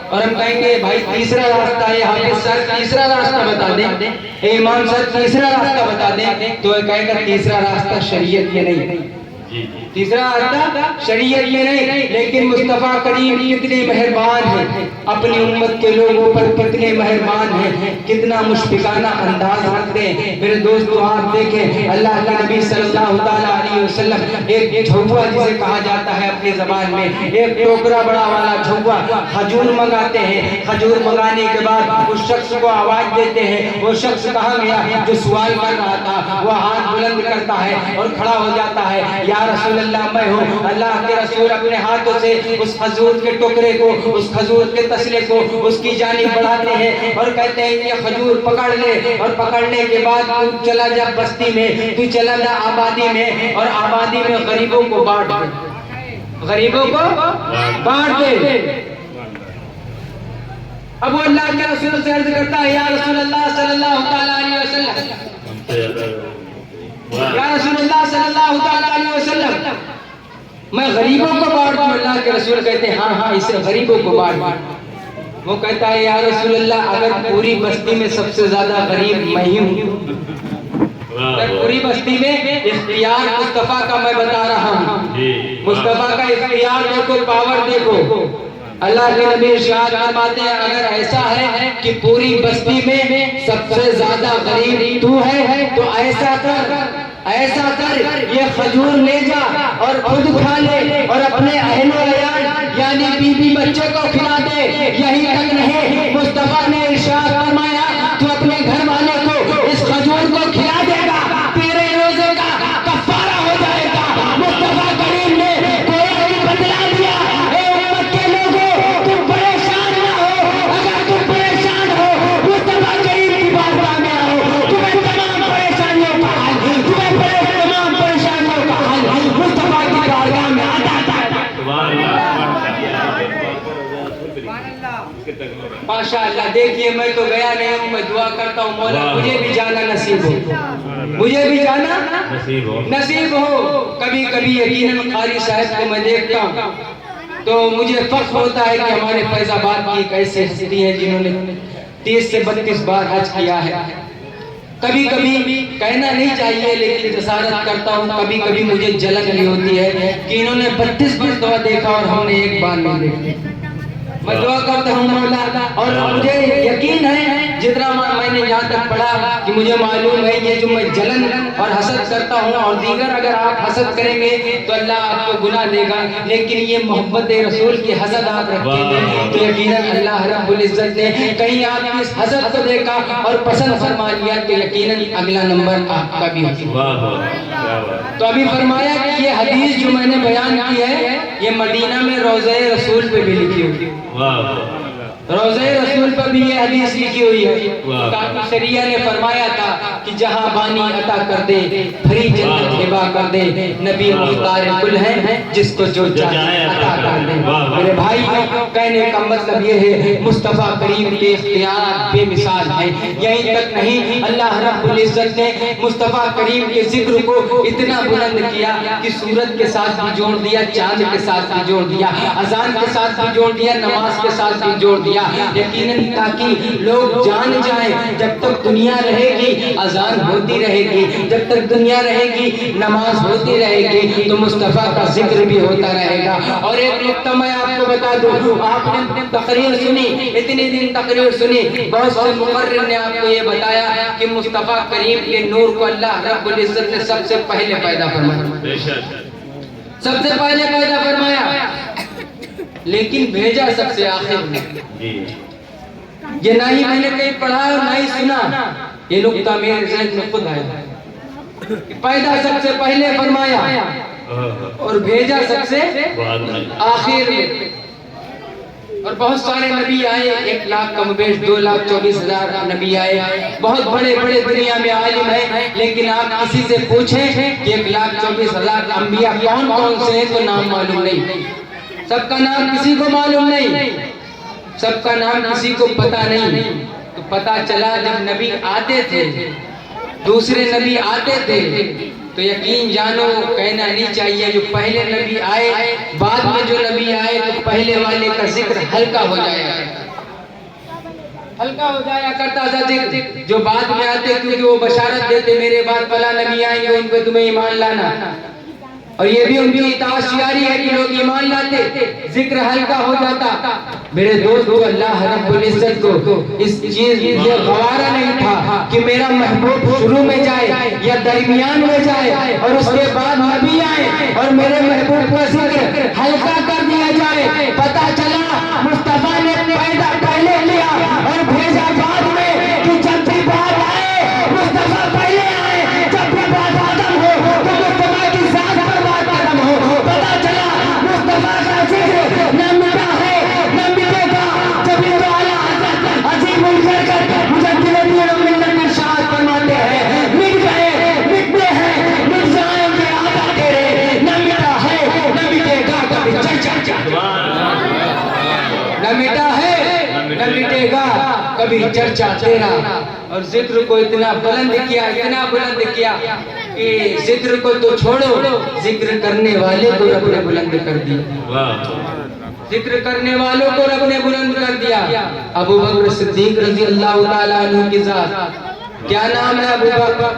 اور ہم کہیں گے بھائی تیسرا راستہ ہے, حافظ سر تیسرا راستہ بتا دیں, امام سر تیسرا راستہ بتا دیں, تو یہ کہے گا تیسرا راستہ شریعت یہ نہیں, تیسرا راستہ شریعت یہ نہیں. لیکن مصطفیٰ کریم کتنے مہربان ہیں, اپنی امت کے لوگوں پر کتنے مہربان ہیں, کتنا مشفقانہ انداز رکھتے ہیں. میرے دوستو آپ دیکھیں, اللہ کے نبی صلی اللہ علیہ وسلم ایک جھوا جسے کہا جاتا ہے اپنی زبان میں, ایک ٹوکرا بڑا والا جھوا, کھجور منگاتے ہیں. کھجور منگانے کے بعد اس شخص کو آواز دیتے ہیں. وہ شخص کہا گیا جو سوال کر رہا تھا, وہ ہاتھ بلند کرتا ہے اور کھڑا ہو جاتا ہے, یا رسول اللہ میں ہوں. اللہ کے رسول اپنے ہاتھوں سے اس کھجور کے ٹکڑے کو, اس کھجور کے تسلے کو اس کی جانب بڑھاتے ہیں اور کہتے ہیں یہ کھجور پکڑ لے, اور پکڑنے کے بعد تو چلا جا بستی میں, تو چلا جا آبادی میں, اور آبادی میں غریبوں کو بانٹ دے, غریبوں کو بانٹ دے. اب وہ اللہ کے رسول سے عرض کرتا ہے, یا رسول اللہ صلی اللہ علیہ وسلم, یا رسول اللہ صلی اللہ علیہ وسلم, میں غریبوں کو بانٹ دوں. اللہ کے رسول کہتے ہیں ہاں اسے غریبوں کو بانٹ. وہ کہتا ہے, یا رسول اللہ اگر پوری بستی میں سب سے زیادہ غریب میں ہی ہوں, اگر پوری بستی میں, اختیار مصطفیٰ کا میں بتا رہا ہوں, مصطفیٰ کا اختیار دیکھو, پاور دیکھو. اللہ کے نبی ارشاد فرماتے ہیں اگر ایسا ہے کہ پوری بستی میں سب سے زیادہ غریب تو ہے تو ایسا کر یہ کھجور لے جا اور خود کھا لے اور اپنے اہل و عیال یعنی بیوی بچے کو کھلا دے. یہی تک نہیں, مصطفیٰ نے ارشاد فرمایا تو اپنے گھر والے کو اس کھجور کو کھلا دے گا, تیرے روزے کا کفارہ ہو جائے گا. مصطفیٰ کریم نے کوئی بدلا دیا. اے امت کے لوگوں, تم پریشان نہ ہو, اگر تم پریشان ہو مصطفیٰ کریم کی بارگاہ میں آؤ, تمہیں تمام پریشانیوں کا حل, تمام پریشانیوں کا حل مصطفیٰ کی بارگاہ میں آ جاتا ہے. ماشاء اللہ. دیکھیے میں تو گیا نہیں ہوں, میں دعا کرتا ہوں مولا مجھے بھی جانا نصیب ہو, مجھے بھی جانا نصیب ہو. کبھی کبھی یقیناً قاری صاحب کو میں دیکھتا ہوں تو مجھے فخر ہوتا ہے کہ ہمارے فیض آباد کی ایک ایسی ہستی ہے جنہوں نے 30 سے 32 بار حج کیا ہے. کبھی کبھی کہنا نہیں چاہیے لیکن جسارت کرتا ہوں, کبھی کبھی مجھے جلن بھی ہوتی ہے کہ انہوں نے 32 مرتبہ دیکھا اور ہم نے ایک بار نہیں دیکھا. میں دعا کرتا ہوں مولا, اور مجھے یقین ہے جتنا میں نے یہاں تک پڑھا کہ مجھے معلوم ہے یہ جو میں جلن اور حسد کرتا ہوں اور دیگر اگر آپ حسد کریں گے تو اللہ آپ کو گناہ دے گا, لیکن یہ محبت رسول کی حسد آپ رکھتے ہیں تو یقیناً اللہ رب العزت نے کہیں آپ کی اس حسد کو دیکھا اور پسند فرما لیا کہ یقیناً اگلا نمبر آپ کا بھی ہوگا. تو ابھی فرمایا کہ یہ حدیث جو میں نے بیان کی ہے یہ مدینہ میں روضہ رسول پہ بھی لکھی ہوئی ہے. روضہ رسول پر بھی یہ حدیث لکھی ہوئی ہے. کاتب شریعہ نے فرمایا تھا کہ جہاں بانی عطا کر دے بھری جنت ہبا کر دے, نبی مختار کل ہے جس کو جو چاہے عطا کر دے. میرے بھائی کہنے کا مطلب یہ ہے مصطفیٰ کریم کے اختیار بے مثال ہیں. یہیں تک نہیں, اللہ رب العزت نے مصطفیٰ کریم کے ذکر کو اتنا بلند کیا کہ سورت کے ساتھ بھی جوڑ دیا, چاند کے ساتھ بھی جوڑ دیا, اذان کے ساتھ بھی جوڑ دیا, نماز کے ساتھ بھی جوڑ دیا, یقیناً تاکہ لوگ جان جائیں جب تک دنیا رہے گی اذان ہوتی رہے گی, جب تک دنیا رہے گی نماز ہوتی رہے گی تو مصطفیٰ کا ذکر بھی ہوتا رہے گا. اور ایک نقطہ میں آپ کو بتا دوں, آپ نے تقریر سنی, اتنے دن تقریر سنی, بہت سے مقرر نے آپ کو یہ بتایا کہ مصطفیٰ کریم کے نور کو اللہ رب العزت نے سب سے پہلے پیدا فرمایا, سب سے پہلے پیدا فرمایا, لیکن بھیجا سب سے آخر میں. یہ نہ ہی میں نے کہیں پڑھا اور نہ ہی سنا, یہ نقطہ میرے ذہن میں خود آیا. پیدا سب سے پہلے فرمایا اور بھیجا سب سے آخر میں. اور بہت سارے نبی آئے, 1 لاکھ کم بیش 2,24,000 نبی آئے, بہت بڑے بڑے دنیا میں عالم ہیں, لیکن آپ کسی سے پوچھیں کہ 1,24,000 انبیاء کون کون سے ہیں تو نام معلوم نہیں, سب کا نام کسی کو معلوم نہیں, سب کا نام کسی کو پتا نہیں. تو پتا چلا جب نبی آتے تھے, دوسرے نبی آتے تھے, تو یقین جانو کہنا نہیں چاہیے جو پہلے نبی آئے بعد میں جو نبی آئے تو پہلے والے کا ذکر ہلکا ہو جایا کرتا تھا ذکر, جو بعد میں آتے کیونکہ وہ بشارت دیتے میرے بعد فلاں نبی آئیں گے ان پہ تمہیں ایمان لانا, اور یہ بھی ان کی اطاعت شیاری ہے کہ لوگ ایمان لاتے, ذکر ہلکا ہو جاتا. میرے دوستو, اللہ رب العزت کو اس چیز یہ گوارا نہیں تھا کہ میرا محبوب شروع میں جائے یا درمیان میں جائے اور اس کے بعد نبی آئے اور میرے محبوب کا ذکر ہلکا کر دیا جائے. پتا چلا مصطفیٰ نے پیدا پہلے لیا اور بھیجا بعد میں, کہ جب بھی بات آئے مصطفیٰ پہلے آئے, جب بھی بات آدم ہو تو مصطفیٰ کی ذات پر بات آدم ہو. پتا چلا مصطفیٰ کا ذکر نہ مٹا ہے نہ مٹے گا. جب یہ تو اعلیٰ حضرت عظیم البرکت مجدد دین و ملت ارشاد فرماتے ہیں, مٹ گئے مٹتے ہیں مٹ جائیں گے آقا تیرے, نہ مٹا ہے نہ مٹے گا کبھی چرچا, نہ مٹا ہے نہ مٹے گا کبھی چرچا تیرا. اور ذکر کو اتنا بلند کیا کہ ذکر کو تو چھوڑو, ذکر کرنے والے کو رب نے بلند کر دیا, ذکر کرنے والوں کو رب نے بلند کر دیا. ابو بکر صدیق رضی اللہ تعالیٰ عنہ کی ذات کیا نام ہے ابو بکر,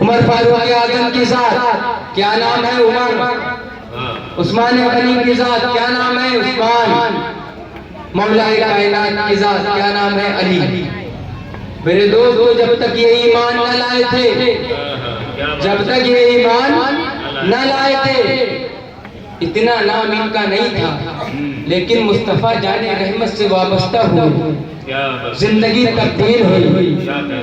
عمر فاروق اعظم کی ذات کیا نام ہے عمر, عثمان غنی کی ذات کیا نام ہے عثمان, مولا کائنات کی ذات کیا نام ہے علی. میرے دوستو, جب تک یہ ایمان نہ لائے تھے, جب تک یہ ایمان نہ لائے تھے, اتنا نام ان کا نہیں تھا, لیکن مصطفیٰ جان رحمت سے وابستہ ہوئے, زندگی تبدیل ہوئی,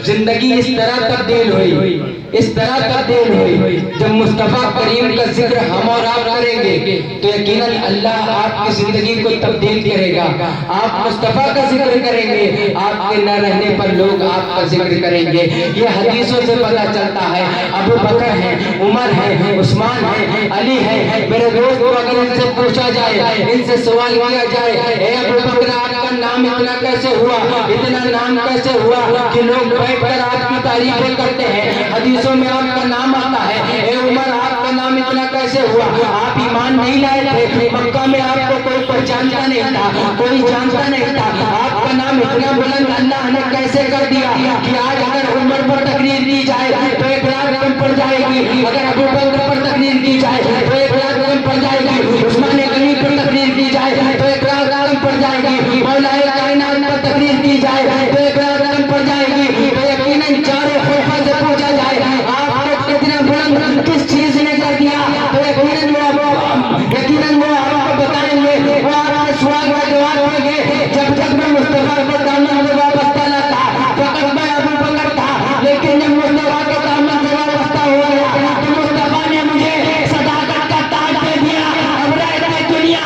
زندگی اس طرح تبدیل ہوئی, اس طرح تبدیل ہوئی. جب مصطفیٰ کریم کا ذکر ہم اور آپ کریں گے تو یقیناً اللہ آپ کی زندگی کو تبدیل کرے گا. آپ مصطفیٰ کا ذکر کریں گے, آپ کے نہ رہنے پر لوگ آپ کا ذکر کریں گے. یہ حدیثوں سے پتہ چلتا ہے. ابو بکر ہیں, عمر ہیں, عثمان ہیں, علی ہیں. میرے دوست, اگر ان سے پوچھا جائے, ان سے سوال کیا جائے, اے ابو بکر آپ کا نام اتنا کیسے ہوا, اتنا نام کیسے ہوا کہ لوگ بیٹھ کر آپ کی تعریفیں کرتے ہیں, حدیثوں میں آپ کا نام آتا ہے. اے عمر آپ کا نام اتنا کیسے ہوا؟ آپ ایمان نہیں لائے تھے، مکہ میں آپ کو کوئی پہچانتا نہیں تھا، کوئی جانتا نہیں تھا، آپ کا نام اتنا بلند اللہ نے کیسے کر دیا کہ آج اگر عمر پر تقریر کی جائے تو 1,00,000 کم پڑ جائے گی، اگر ابو بکر پر تقریر کی جائے تو 1,00,000 کم پڑ جائے گی، عثمان غنی پر تقریر کی جائے تو 1,00,000 کم پڑ جائے گی، مولا کائنات پر تقریر کی جائے تو 1,00,000 کم پڑ جائے گی۔ تو یقیناً چاروں خلفاء سے پوچھا جائے آپ کو کتنا بلند کس چیز نے کر دیا تو یقیناً وہ آپ کو بتائیں گے، وہ آپ کے سوال کا جواب دیں گے۔ جب تک میں مصطفیٰ کے دامن سے وابستہ نہ تھا فقط میں ابو بکر تھا، لیکن جب مصطفیٰ کے دامن سے وابستہ ہو گیا تو مصطفیٰ نے مجھے صداقت کا تاج دے دیا۔ اب رہتے دنیا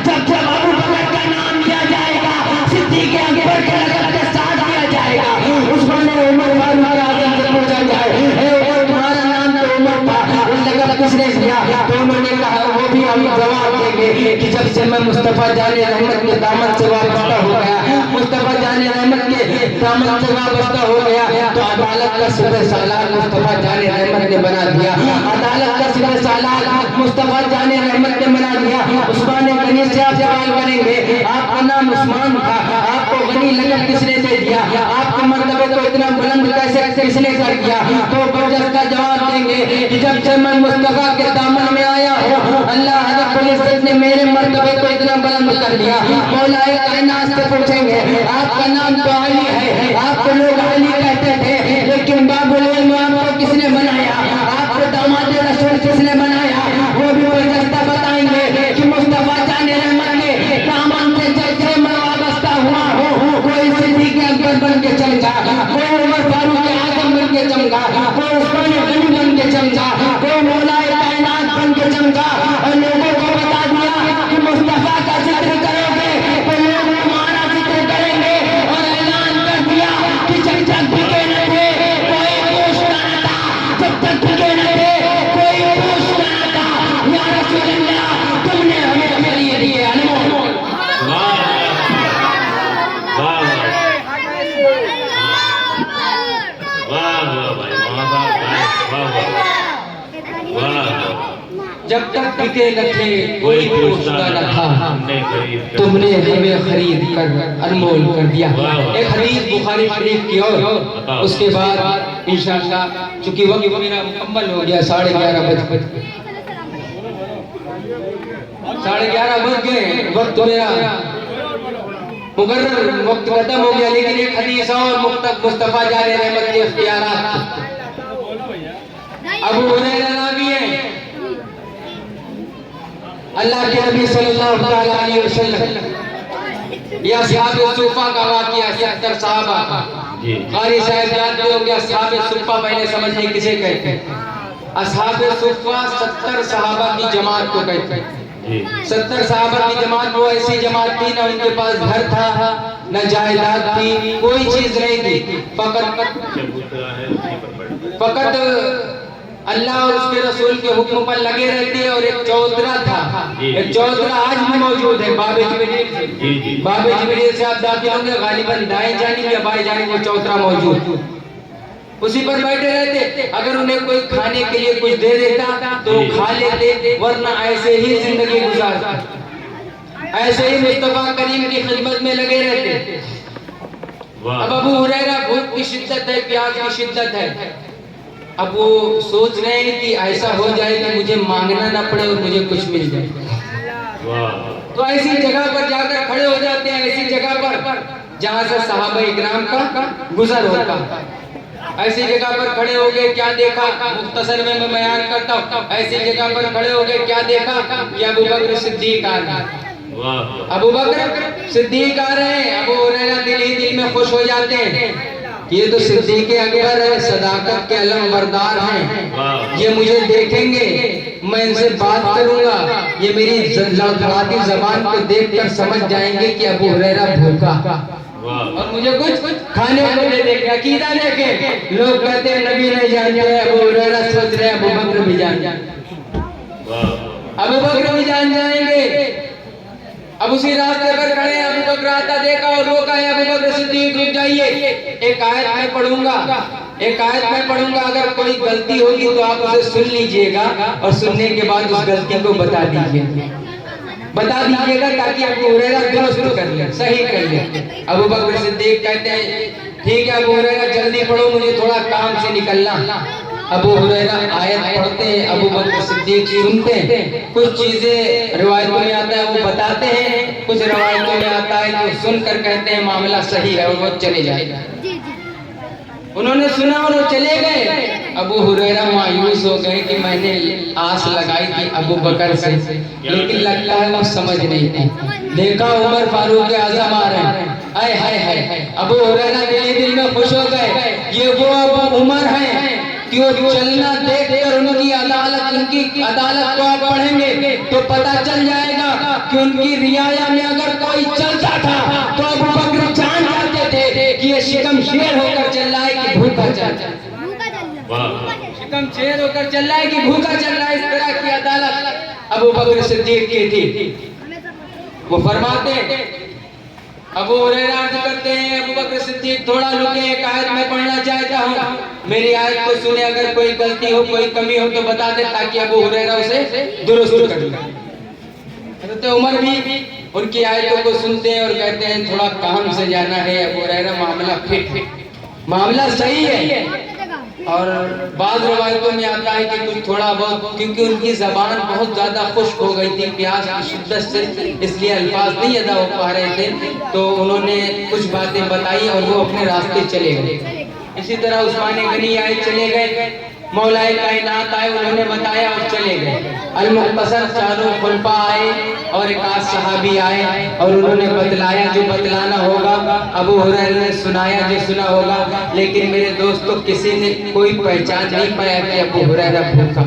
تک جب ابو بکر کا نام لیا جائے گا، صدیق اکبر کے لقب کے ساتھ دیا جائے گا، عثمان عمر فاروق اعظم سے پوچھا جائے اے عمر تمہارا نام تو عمر تھا، لقب کس نے دیا؟ تو انہوں نے کہا وہ بھی ہم جواب دیں گے کہ جب سے میں مصطفیٰ جان رحمت کے دامن سے وابستہ ہو گیا، مصطفیٰ جان رحمت کے دامن سے وابستہ ہو گیا تو عدالت کا سپہ سالار مصطفیٰ جان رحمت نے بنا دیا، عدالت کا سپہ سالار مصطفیٰ جان رحمت نے بنا دیا۔ عثمان غنی سے آپ سوال کریں گے آپ کا نام عثمان تھا، آپ کو غنی لقب کس نے دے دیا؟ آپ کے مرتبے کو اتنا بلند کیسے کس نے کر دیا؟ تو برجس کا جواب دیں گے کہ جب سے میں مصطفیٰ کے دامن میں آیا ہوں اللہ رب العزت نے میرے مرتبے کو اتنا بلند کر دیا۔ مولا کائنات سے پوچھیں گے آپ کا نام تو علی ہے، آپ کو لوگ علی کہتے تھے، لیکن باب العلم آپ کو کس نے بنایا؟ آپ کو داماد رسول کس نے بنایا؟ وہ بھی برجستہ بتائیں گے کہ مصطفیٰ جان رحمت کے دامن سے جب سے میں وابستہ ہوا ہوں کوئی صدیق اکبر بن کے چمکا، کوئی عمر فاروق اعظم بن کے چمکا، کوئی عثمان غنی بن کے چمکا، کوئی مولا کائنات بن کے چمکا، اور لوگوں کو بتا دیا کہ مصطفیٰ کا ذکر کرو گے تو لوگ تمہارا ذکر کریں گے، اور اعلان کر دیا کہ جب تک بھکے نہ تھے کوئی پوچھتا نہ تھا، جب تک بھکے نہ تھے کوئی پوچھتا نہ تھا، یا رسول اللہ تم نے ہمیں خرید دیے انمول۔ جب تک بکے نہ تھے کوئی پوچھتا نہ تھا، تم نے ہمیں خرید کر انمول کر دیا۔ ایک حدیث بخاری شریف کی اور اس کے بعد انشاءاللہ چونکہ وقت میرا مکمل ہو گیا، 11:30 بج گئے، وقت میرا مقرر وقت ختم ہو گیا، لیکن ایک حدیث اور مصطفیٰ جان رحمت کے اختیارات ابو ہریرہ راوی ہے، اللہ کے نبی صلی اللہ علیہ وسلم یہ اصحاب الصفہ کا واقعہ 70 صحابہ کا، قاری صاحب جانتے ہوں گے اصحاب الصفہ پہلے سمجھنے کسے کہتے ہیں؟ اصحاب الصفہ 70 صحابہ کی جماعت کو کہتے ہیں۔ 70 صحابہ کی جماعت وہ ایسی جماعت تھی نہ ان کے پاس گھر تھا نہ جائیداد تھی، کوئی چیز نہیں تھی، فقط اللہ اور اس کے رسول کے حکم پر لگے رہتے، اور ایک چوترا تھا، ایک چوترا آج بھی موجود ہے باب جبریل سے آپ داخل ہوں گے غالباً دائیں جانب یا بائیں جانب وہ چوترا موجود، اسی پر بیٹھے رہتے، اگر انہیں کوئی کھانے کے لیے کچھ دے دیتا تو کھا لیتے، ورنہ ایسے ہی زندگی گزارتے، ایسے ہی مصطفیٰ کریم کی خدمت میں لگے رہتے۔ اب ابو ہریرہ بھوک کی شدت ہے، پیاس کی شدت ہے، اب وہ سوچ رہے ہیں کہ ایسا ہو جائے کہ مجھے مانگنا نہ پڑے اور مجھے کچھ مل جائے، تو ایسی جگہ پر جا کر کھڑے ہو جاتے ہیں، ایسی جگہ پر جہاں سے صحابہ اکرام کا گزر ہوتا، ایسی جگہ پر کھڑے ہو گئے، کیا دیکھا مختصر میں بیان کرتا ہوں، ایسی جگہ پر کھڑے ہو گئے، کیا دیکھا کہ ابو بکر صدیق آ رہے ہیں، ابو بکر صدیق آ رہے ہیں، ابو ہریرہ دل ہی دل میں خوش ہو جاتے ہیں، یہ تو صدیق اکبر ہے، صداقت کے علم بردار ہیں، یہ مجھے دیکھیں گے، میں ان سے بات کروں گا، یہ میری لڑکھڑاتی زبان کو دیکھ کر سمجھ جائیں گے کہ ابو ہریرہ بھوکا اور مجھے کچھ کھانے کو دے دے گا، عقیدہ دیکھیں، لوگ کہتے ہیں نبی نہیں جانتے ہیں، ابو ہریرہ سوچ رہے ہیں ابو بکر بھی جان جائیں گے، اب اسی راستے پر کھڑے ہیں، ابو بکر آتا دیکھا اور روکا ہے، ابو بکر صدیق رک جائیے، ایک آیت میں پڑھوں گا، ایک آیت میں پڑھوں گا، اگر کوئی غلطی ہوگی تو آپ اسے سن لیجئے گا اور سننے کے بعد اس غلطی کو بتا دیجئے گا تاکہ ابو ہریرہ درست کر لیں، صحیح کر لیں۔ ابو بکر صدیق کہتے ہیں ٹھیک ہے ابو ہریرہ جلدی پڑھو، مجھے تھوڑا کام سے نکلنا۔ ابو ہریرہ آیت پڑھتے ہیں، ابو بکر صدیق سنتے ہیں، کچھ چیزیں روایتوں میں آتا ہے وہ بتاتے ہیں، کچھ روایتوں میں آتا ہے جو سن کر کہتے ہیں معاملہ صحیح ہے اور وہ چلے جائے گا۔ انہوں نے سنا اور وہ چلے گئے۔ ابو ہریرہ مایوس ہو گئے کہ میں نے آس لگائی تھی ابو بکر سے، لیکن لگتا ہے وہ سمجھ نہیں تھی۔ دیکھا عمر فاروق اعظم آ رہے ہیں، آئے ہائے ہائے۔ ابو ہریرہ دل میں خوش ہو گئے، یہ وہ ابو عمر ہیں کہ وہ چلنا دیکھ کر ان کی عدالت کو آپ پڑھیں گے تو پتہ چل جائے گا کہ ان کی رعایا میں اگر کوئی چلتا تھا تو ابو بکر جان جاتے تھے کہ یہ شکم شیر ہو کر چل رہا ہے کہ بھوکا چل رہا ہے، شکم شیر ہو کر چل رہا ہے کہ بھوکا چل رہا ہے۔ اس طرح کی عدالت ابو بکر صدیق کی تھی۔ وہ فرماتے ہیں، ابو ہریرہ عرض کرتے ہیں ابو بکر صدیق تھوڑا رکے، ایک آیت میں پڑھنا چاہتا ہوں، میری آیت کو سنے، اگر کوئی غلطی ہو کوئی کمی ہو تو بتا دے تاکہ ابو ہریرہ اسے درست کر لے۔ حضرت عمر بھی ان کی آیتوں کو سنتے ہیں اور کہتے ہیں تھوڑا کام سے جانا ہے ابو ہریرہ، معاملہ صحیح ہے۔ اور بعض روایتوں میں آتا ہے کہ کچھ تھوڑا بہت، کیونکہ ان کی زبان بہت زیادہ خشک ہو گئی تھی پیاس کی شدت سے، اس لیے الفاظ نہیں ادا ہو پا رہے تھے، تو انہوں نے کچھ باتیں بتائی اور وہ اپنے راستے چلے گئے۔ اسی طرح عثمان غنی آئے، چلے گئے، مولا کائنات آئے، انہوں نے بتایا اور چلے گئے۔ المختصر چاروں خلفاء آئے اور ایک آدھ صحابی آئے اور انہوں نے بتلایا جو بتلانا ہوگا، ابو ہریرہ نے سنایا جو سنا ہوگا، لیکن میرے دوستو کسی نے کوئی پہچان نہیں پایا کہ ابو ہریرہ بھوکا،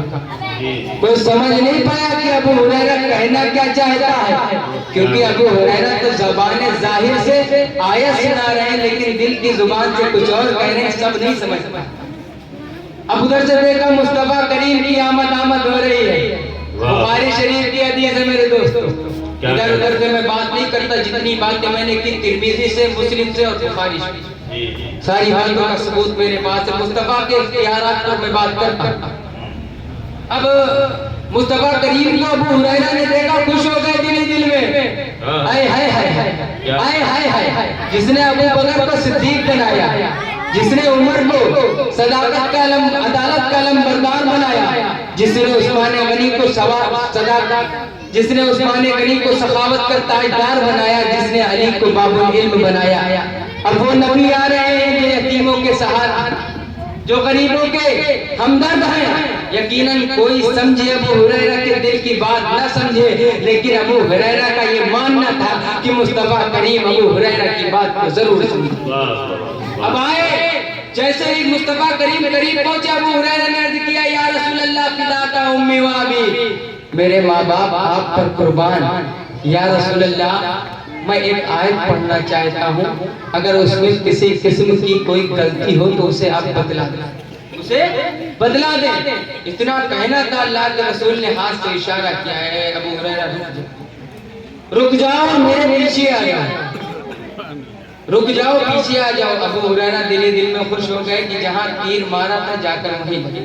کوئی سمجھ نہیں پایا کہ ابو ہریرہ کہنا کیا چاہتا ہے، کیونکہ ابو ہریرہ تو زبان ظاہر سے آیت سنا رہے ہیں لیکن دل کی زبان سے کچھ اور کہہ رہے ہیں، سب نہیں سمجھ پائے۔ اب ادھر سے دیکھا مصطفیٰ کریم کی آمد ہو رہی ہے، بخاری شریف کی حدیث ہے میرے دوستو۔ ادھر سے میں بات نہیں کرتا، جتنی باتیں میں نے کی ترمذی سے، مسلم سے اور بخاری سے، ساری باتوں کا ثبوت میرے پاس ہے، مصطفیٰ کے اختیارات پر میں بات کرتا ہوں۔ اب مصطفیٰ کریم کو ابو ہریرہ نے دیکھا، خوش ہو گئے دل میں، آئے ہائے ہائے آئے ہائے ہائے، جس نے ابو بکر کو صدیق بنایا، جس نے عمر کو صداقت کا علم، عدالت کا علم بردار بنایا، جس نے عثمان غنی کو جس نے عثمان غنی کو سخاوت کا تاجدار بنایا، جس نے علی کو باب العلم بنایا۔ اب وہ نبی آ رہے ہیں جو یتیموں کے سہارا، جو غریبوں کے ہمدرد ہیں۔ یقیناً کوئی سمجھے ابو ہریرہ کے دل کی بات نہ سمجھے، لیکن ابو ہریرہ کا یہ ماننا تھا کہ مصطفیٰ کریم ابو ہریرہ کی بات کو ضرور سمجھے۔ اب آئے، جیسے ہی مصطفیٰ کریم قریب پہنچے، ابو ہریرہ نے عرض کیا یا رسول اللہ فداک امی و ابی، میرے ماں باپ آپ پر قربان، یا رسول اللہ میں ایک آیت پڑھنا چاہتا ہوں، اگر اس میں کسی قسم کی کوئی غلطی ہو تو اسے آپ بتلا دیں۔ اتنا کہنا تھا، اللہ کے رسول نے ہاتھ سے اشارہ کیا ہے ابو ہریرہ رک جاؤ، میرے پیچھے آ جاؤ، رک جاؤ، پیچھے آ جاؤ۔ ابو ہریرہ دل میں خوش ہو گئے کہ جہاں تیر مارا تھا جا کر وہیں لگے،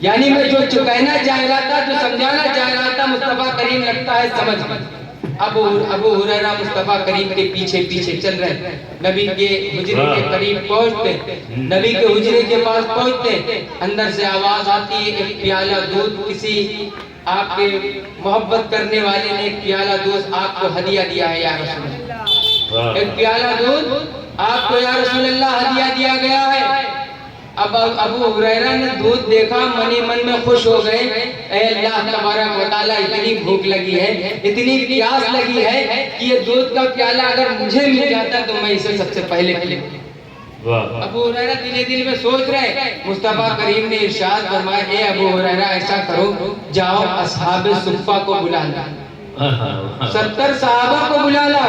یعنی میں جو کہنا چاہ رہا تھا، جو سمجھانا چاہ رہا تھا، مصطفیٰ کریم لگتا ہے سمجھ گئے۔ ابو ہریرہ مصطفیٰ کریم کے پیچھے پیچھے چل رہے، نبی کے حجرے کے قریب پہنچتے، نبی کے حجرے کے پاس پہنچتے، اندر سے آواز آتی ہے ایک پیالہ دودھ، کسی آپ کے محبت کرنے والے نے ایک پیالہ دودھ آپ کو ہدیہ دیا ہے یا رسول اللہ، ایک پیالہ دودھ آپ کو یا رسول اللہ ہدیہ دیا گیا ہے۔ اب ابو ہریرہ نے دودھ دیکھا، منی من میں خوش ہو گئے، اے اللہ تبارک و تعالیٰ، اتنی بھوک لگی ہے، اتنی پیاس لگی ہے کہ یہ دودھ کا پیالہ اگر مجھے مل جاتا تو میں اسے سب سے پہلے پی لیتا۔ ابو ہریرہ دل میں سوچ رہے، مصطفیٰ کریم نے ارشاد فرمایا اے ابو ہریرہ ایسا کرو، جاؤ اصحاب صفہ کو بلا لا، 70 صحابہ کو بلا لا۔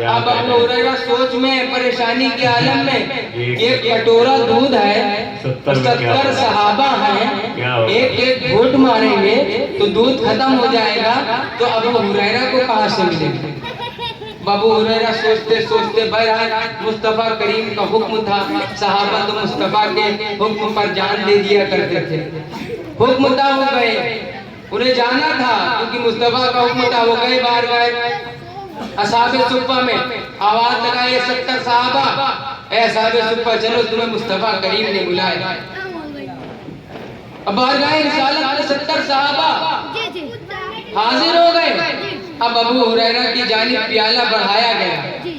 اب ابو ہریرہ سوچ میں، پریشانی کے عالم میں، ایک کٹورا دودھ ہے، 70 صحابہ ہیں، ایک ایک گھونٹ ماریں گے تو دودھ ختم ہو جائے گا، تو ابو ہریرہ کو کہاں سے ملے گا؟ ابو ہریرہ سوچتے سوچتے بہرحال مصطفیٰ کریم کا حکم تھا، صحابہ تو مصطفیٰ کے حکم پر جان دے دیا کرتے تھے، حکم تھا وہ گئے، انہیں جانا تھا کیونکہ مصطفیٰ کا حکم تھا، وہ گئے باہر گئے اصحاب صفہ میں آواز لگائے 70 صحابہ، اے اصحاب صفہ چلو تمہیں مصطفیٰ کریم نے بلایا، اب باہر گئے رسالت میں 70 صحابہ حاضر ہو گئے، اب ابو ہریرہ کی جانب پیالہ بڑھایا گیا،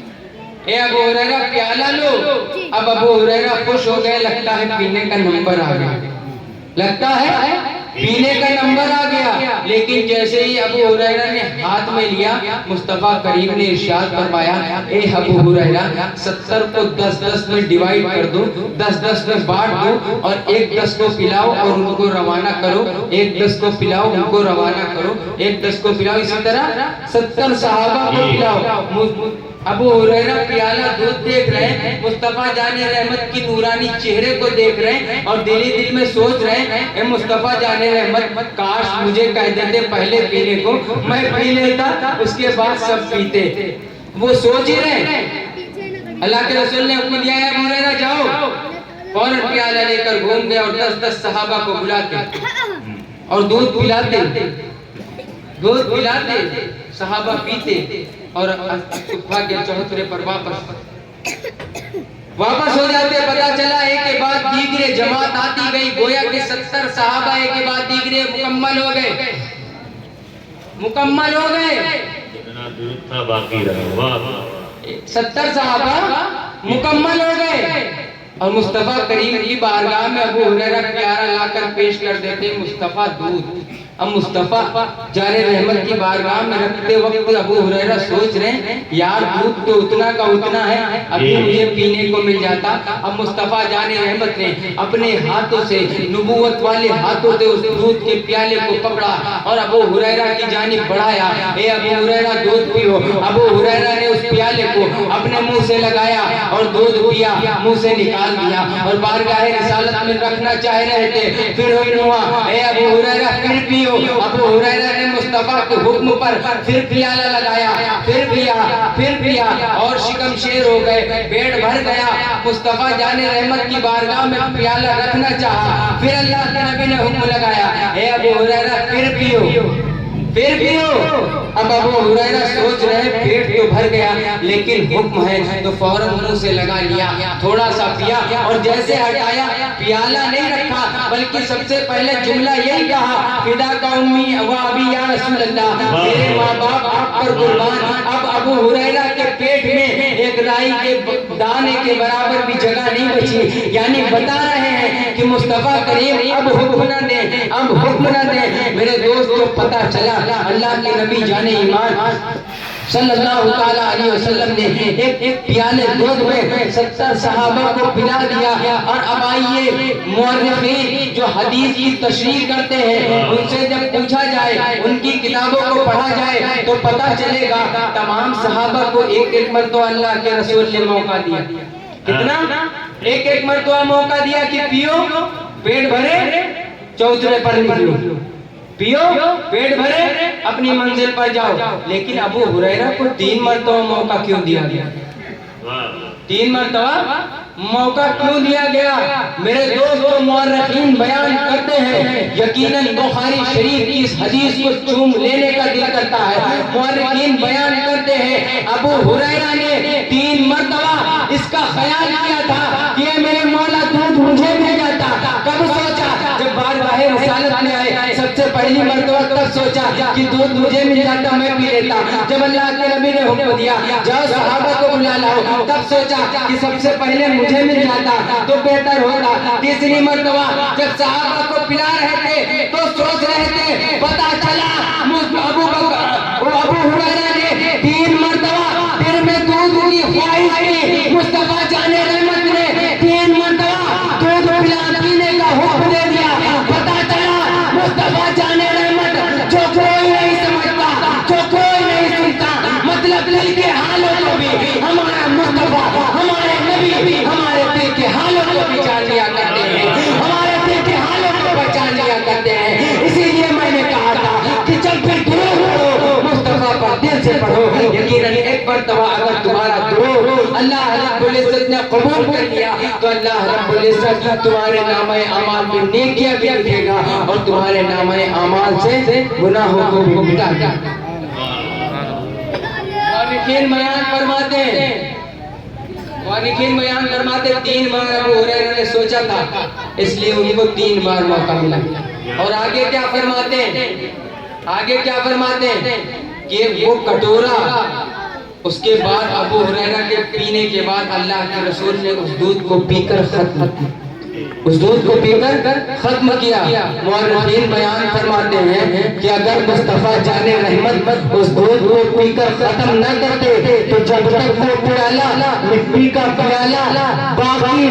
اے ابو ہریرہ پیالہ لو، اب ابو ہریرہ خوش ہو گئے، لگتا ہے پینے کا نمبر آ گیا، لگتا ہے پینے کا نمبر آ گیا، لیکن جیسے ہی ابو ہریرہ نے ہاتھ میں لیا مصطفیٰ کریم نے ارشاد فرمایا، اے ابو ہریرہ 70 کو 10-10 میں ڈیوائیڈ کر دو، 10-10 میں بانٹ دو، اور ایک 10 کو پلاؤ اور ان کو روانہ کرو، ایک 10 کو پلاؤ ان کو روانہ کرو، ایک 10 کو پلاؤ، اسی طرح 70 صحابہ کو پلاؤ۔ ابو ہریرہ پیالہ دودھ دیکھ رہے ہیں، مصطفیٰ جان رحمت کی نورانی چہرے کو دیکھ رہے ہیں اور دل میں سوچ رہے ہیں، اے مصطفیٰ جان رحمت کاش مجھے کہہ دیتے پہلے پینے کو، میں پی لیتا اس کے بعد سب پیتے، وہ سوچ ہی رہے ہیں۔ اللہ کے رسول نے حکم دیا ہے ابو ہریرہ جاؤ، فوراً پیالہ لے کر گھوم گئے اور 10-10 صحابہ کو بلاتے اور دودھ پلاتے، صحابہ پیتے اور صفہ کے چوترے پر واپس ہو جاتے، پتا چلا ایک کے بعد دیگرے جماعت آتی گئی، گویا کہ 70 صحابہ ایک کے بعد دیگرے مکمل ہو گئے، جتنا دودھ تھا باقی رہا، 70 صحابہ مکمل ہو گئے، اور مصطفیٰ کریم کی بارگاہ میں ابو ہریرہ پیالہ لا کر پیش کر دیتے مصطفیٰ دودھ۔ اب مصطفیٰ جان رحمت کی بارگاہ میں رکھتے وقت ابو ہریرہ سوچ رہے ہیں یار دودھ تو اتنا کا اتنا ہے، ابھی مجھے پینے کو مل جاتا۔ اب مصطفیٰ جان رحمت نے اپنے ہاتھوں سے، نبوت والے ہاتھوں سے اس دودھ کے پیالے کو پکڑا اور ابو ہریرہ کی جانب بڑھایا، اے ابو ہریرہ دودھ پیو۔ ابو ہریرہ نے اس پیالے کو اپنے منہ سے لگایا اور دودھ پیا، منہ سے نکال دیا اور بارگاہ رسالت میں رکھنا چاہ رہے تھے، پھر ہوا اے ابو ہریرہ پھر پیو۔ ابو ہریرہ نے مصطفیٰ کے حکم پر پھر پیالہ لگایا، پھر پیا اور شکم شیر ہو گئے، پیٹ بھر گیا۔ مصطفیٰ جان رحمت کی بارگاہ میں پیالہ رکھنا چاہا، پھر اللہ کے نبی نے حکم لگایا، اے ابو ہریرہ پھر پیو۔ اب ابو ہریرہ سوچ رہے پیٹ تو بھر گیا لیکن حکم ہے تو فوراً منہ سے لگا لیا، تھوڑا سا پیا اور جیسے ہٹایا پیالہ نہیں رکھا بلکہ سب سے پہلے جملہ یہی کہا، فداک امی و ابی یا رسول اللہ، میرے ماں باپ آپ پر قربان۔ اب ابو ہریرہ کے پیٹ میں ایک رائی کے دانے کے برابر بھی جگہ نہیں بچی، یعنی بتا رہے ہیں کہ مصطفیٰ کریم اب حکم نہ دیں۔ میرے دوست کو پتہ چلا اللہ کے نبی جان ایمان صلی اللہ تعالیٰ علیہ وسلم نے ایک پیالے دودھ میں 70 صحابہ کو پلا دیا۔ اور اب آئیے مورخین جو حدیث کی تشریح کرتے ہیں ان سے جب پوچھا جائے، ان کی کتابوں کو پڑھا جائے تو پتہ چلے گا تمام صحابہ کو ایک مرتبہ اللہ کے رسول نے موقع دیا۔ کتنا؟ ایک مرتبہ موقع دیا کہ پیو، پیٹ بھرے، چوترے پر نکلو، پیو، پیٹ بھرے، اپنی منزل پر جاؤ۔ لیکن ابو ہریرہ کو 3 مرتبہ موقع کیوں دیا گیا؟ 3 مرتبہ موقع کیوں دیا گیا؟ میرے دوستو مورخین بیان کرتے ہیں، یقیناً بخاری شریف کی اس حدیث کو چوم لینے کا دل کرتا ہے۔ مورخین بیان کرتے ہیں ابو ہریرہ نے 3 مرتبہ اس کا خیال کیا تھا کہ میرے مولا دودھ مجھے مل جاتا۔ کب سوچا؟ جب بارگاہ رسالت میں آئے، سب سے پہلی مرتبہ تب سوچا کہ دودھ مجھے مل جاتا میں پی لیتا۔ جب اللہ کے نبی نے حکم دیا جاؤ صحابہ کو بلا لاؤ، تب سوچا کہ سب سے پہلے مجھے مل جاتا تو بہتر ہوتا۔ تیسری مرتبہ جب صحابہ کو پلا رہے تھے تو سوچ رہے تھے، پتا چلا ابو ہریرہ نے 3 مرتبہ پھر میں دودھ کی خواہش کی، مصطفیٰ جان رحمت نے 3 مرتبہ دودھ پینے کا حکم دے دیا۔ پتا چلا مصطفیٰ جان رحمت جو کوئی نہیں سمجھتا، جو کوئی نہیں سنتا، مطلب دل کے حالوں کو بھی ہمارا مصطفیٰ، ہمارے نبی ہمارے دل کے حالوں کو پہچان لیا کرتے ہیں، ہمارے دل کے حالوں کو پہچان لیا کرتے ہیں۔ اسی لیے میں نے کہا تھا کہ جب بھی درود پڑھو مصطفیٰ پر دل سے پڑھو، یقیناً ایک مرتبہ اگر تمہارا درود اللہ رب العزت نے قبول کر لیا تو اللہ رب العزت تمہارے نامہ اعمال میں نیکیاں بھی لکھے گا اور تمہارے نامہ اعمال سے گناہوں کو بھی مٹا دے گا۔ مالکین بیان فرماتے ہیں، مالکین بیان فرماتے 3 بار ابو ہریرہ نے سوچا تھا، اس لیے ان کو 3 بار موقع ملا۔ اور آگے کیا فرماتے ہیں؟ آگے کیا فرماتے ہیں کہ وہ کٹورا اس کے بعد ابو ہریرہ کے پینے کے بعد اللہ کے رسول نے اس دودھ کو پی کر ختم کیا، اس دودھ کو پی کر ختم کیا۔ مورخین بیان فرماتے ہیں کہ اگر مصطفیٰ جان رحمت اس دودھ کو پی کر ختم نہ کرتے تو جب تک وہ پیالہ مٹی کا پیالہ باقی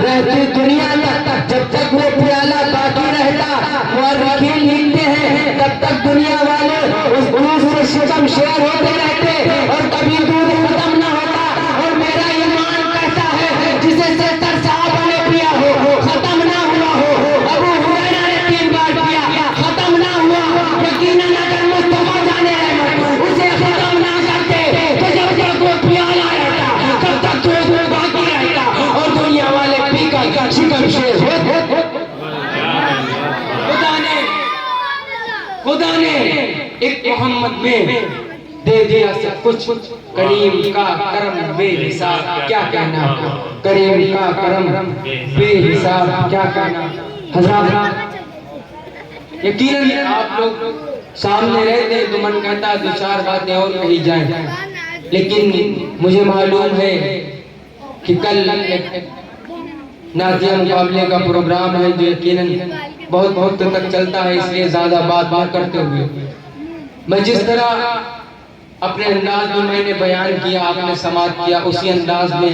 رہتی دنیا تک، جب تک وہ پیالہ باقی رہتا، مورخین لکھتے ہیں تب تک دنیا والے اس دودھ سے شکم شیر ہوتے رہتے اور کبھی دودھ ختم نہ ہوتا۔ اور میرا ایمان کہتا ہے جسے سے صحابہ نے پیا ہو ختم نہ ہوا ہو، ابو ہریرہ نے 3 بار پیا ختم نہ ہوا، یقیناً اگر مصطفیٰ جان رحمت اسے ختم نہ کرتے تو جب تک وہ پیالہ رہتا تب تک وہ باقی رہتا اور دنیا والے پی کر شکم شیر ہوتے۔ خدا نے ایک محمد میں دے دیا سب کچھ، کریم کا کرم بے حساب کیا کہنا، کریم کا کرم بے حساب کیا کہنا۔ حضرات یقیناً آپ لوگ سامنے رہتے تو من کہتا 2-4 باتیں اور کہی جائیں، لیکن مجھے معلوم ہے کہ کل نعتیہ مقابلے کا پروگرام ہے جو یقیناً بہت وقت تک چلتا ہے، اس لیے زیادہ بات نہ کرتے ہوئے میں جس طرح اپنے انداز میں نے بیان کیا، آپ نے سماعت کیا، اسی انداز میں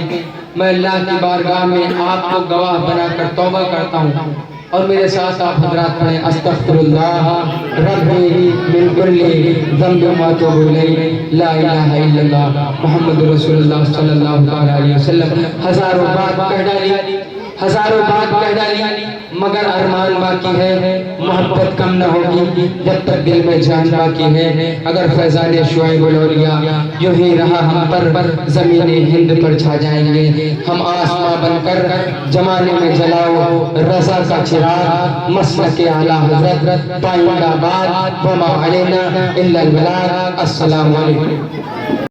میں اللہ کی بارگاہ میں آپ کو گواہ بنا کر توبہ کرتا ہوں۔ اور میرے ساتھ آپ حضرات پڑھیں استغفر اللہ ربی من کل ذنب و اتوب الیہ لا الہ الا اللہ محمد رسول اللہ صلی اللہ علیہ وسلم۔ ہزاروں بات کہہ ڈالی، ہزاروں بات کہہ ڈالی، مگر ارمان باقی ہے، محبت کم نہ ہوگی جب تک دل میں جان باقی ہے۔ اگر فیضان شعیب الاولیاء یوں ہی رہا ہم پر، زمین ہند پر چھا جائیں گے ہم، آسماں بن کر زمانے میں جلاؤ رضا کا چراغ، مسلک اعلیٰ حضرت پائندہ باد وما علینا الا البلاغ۔ السلام علیکم۔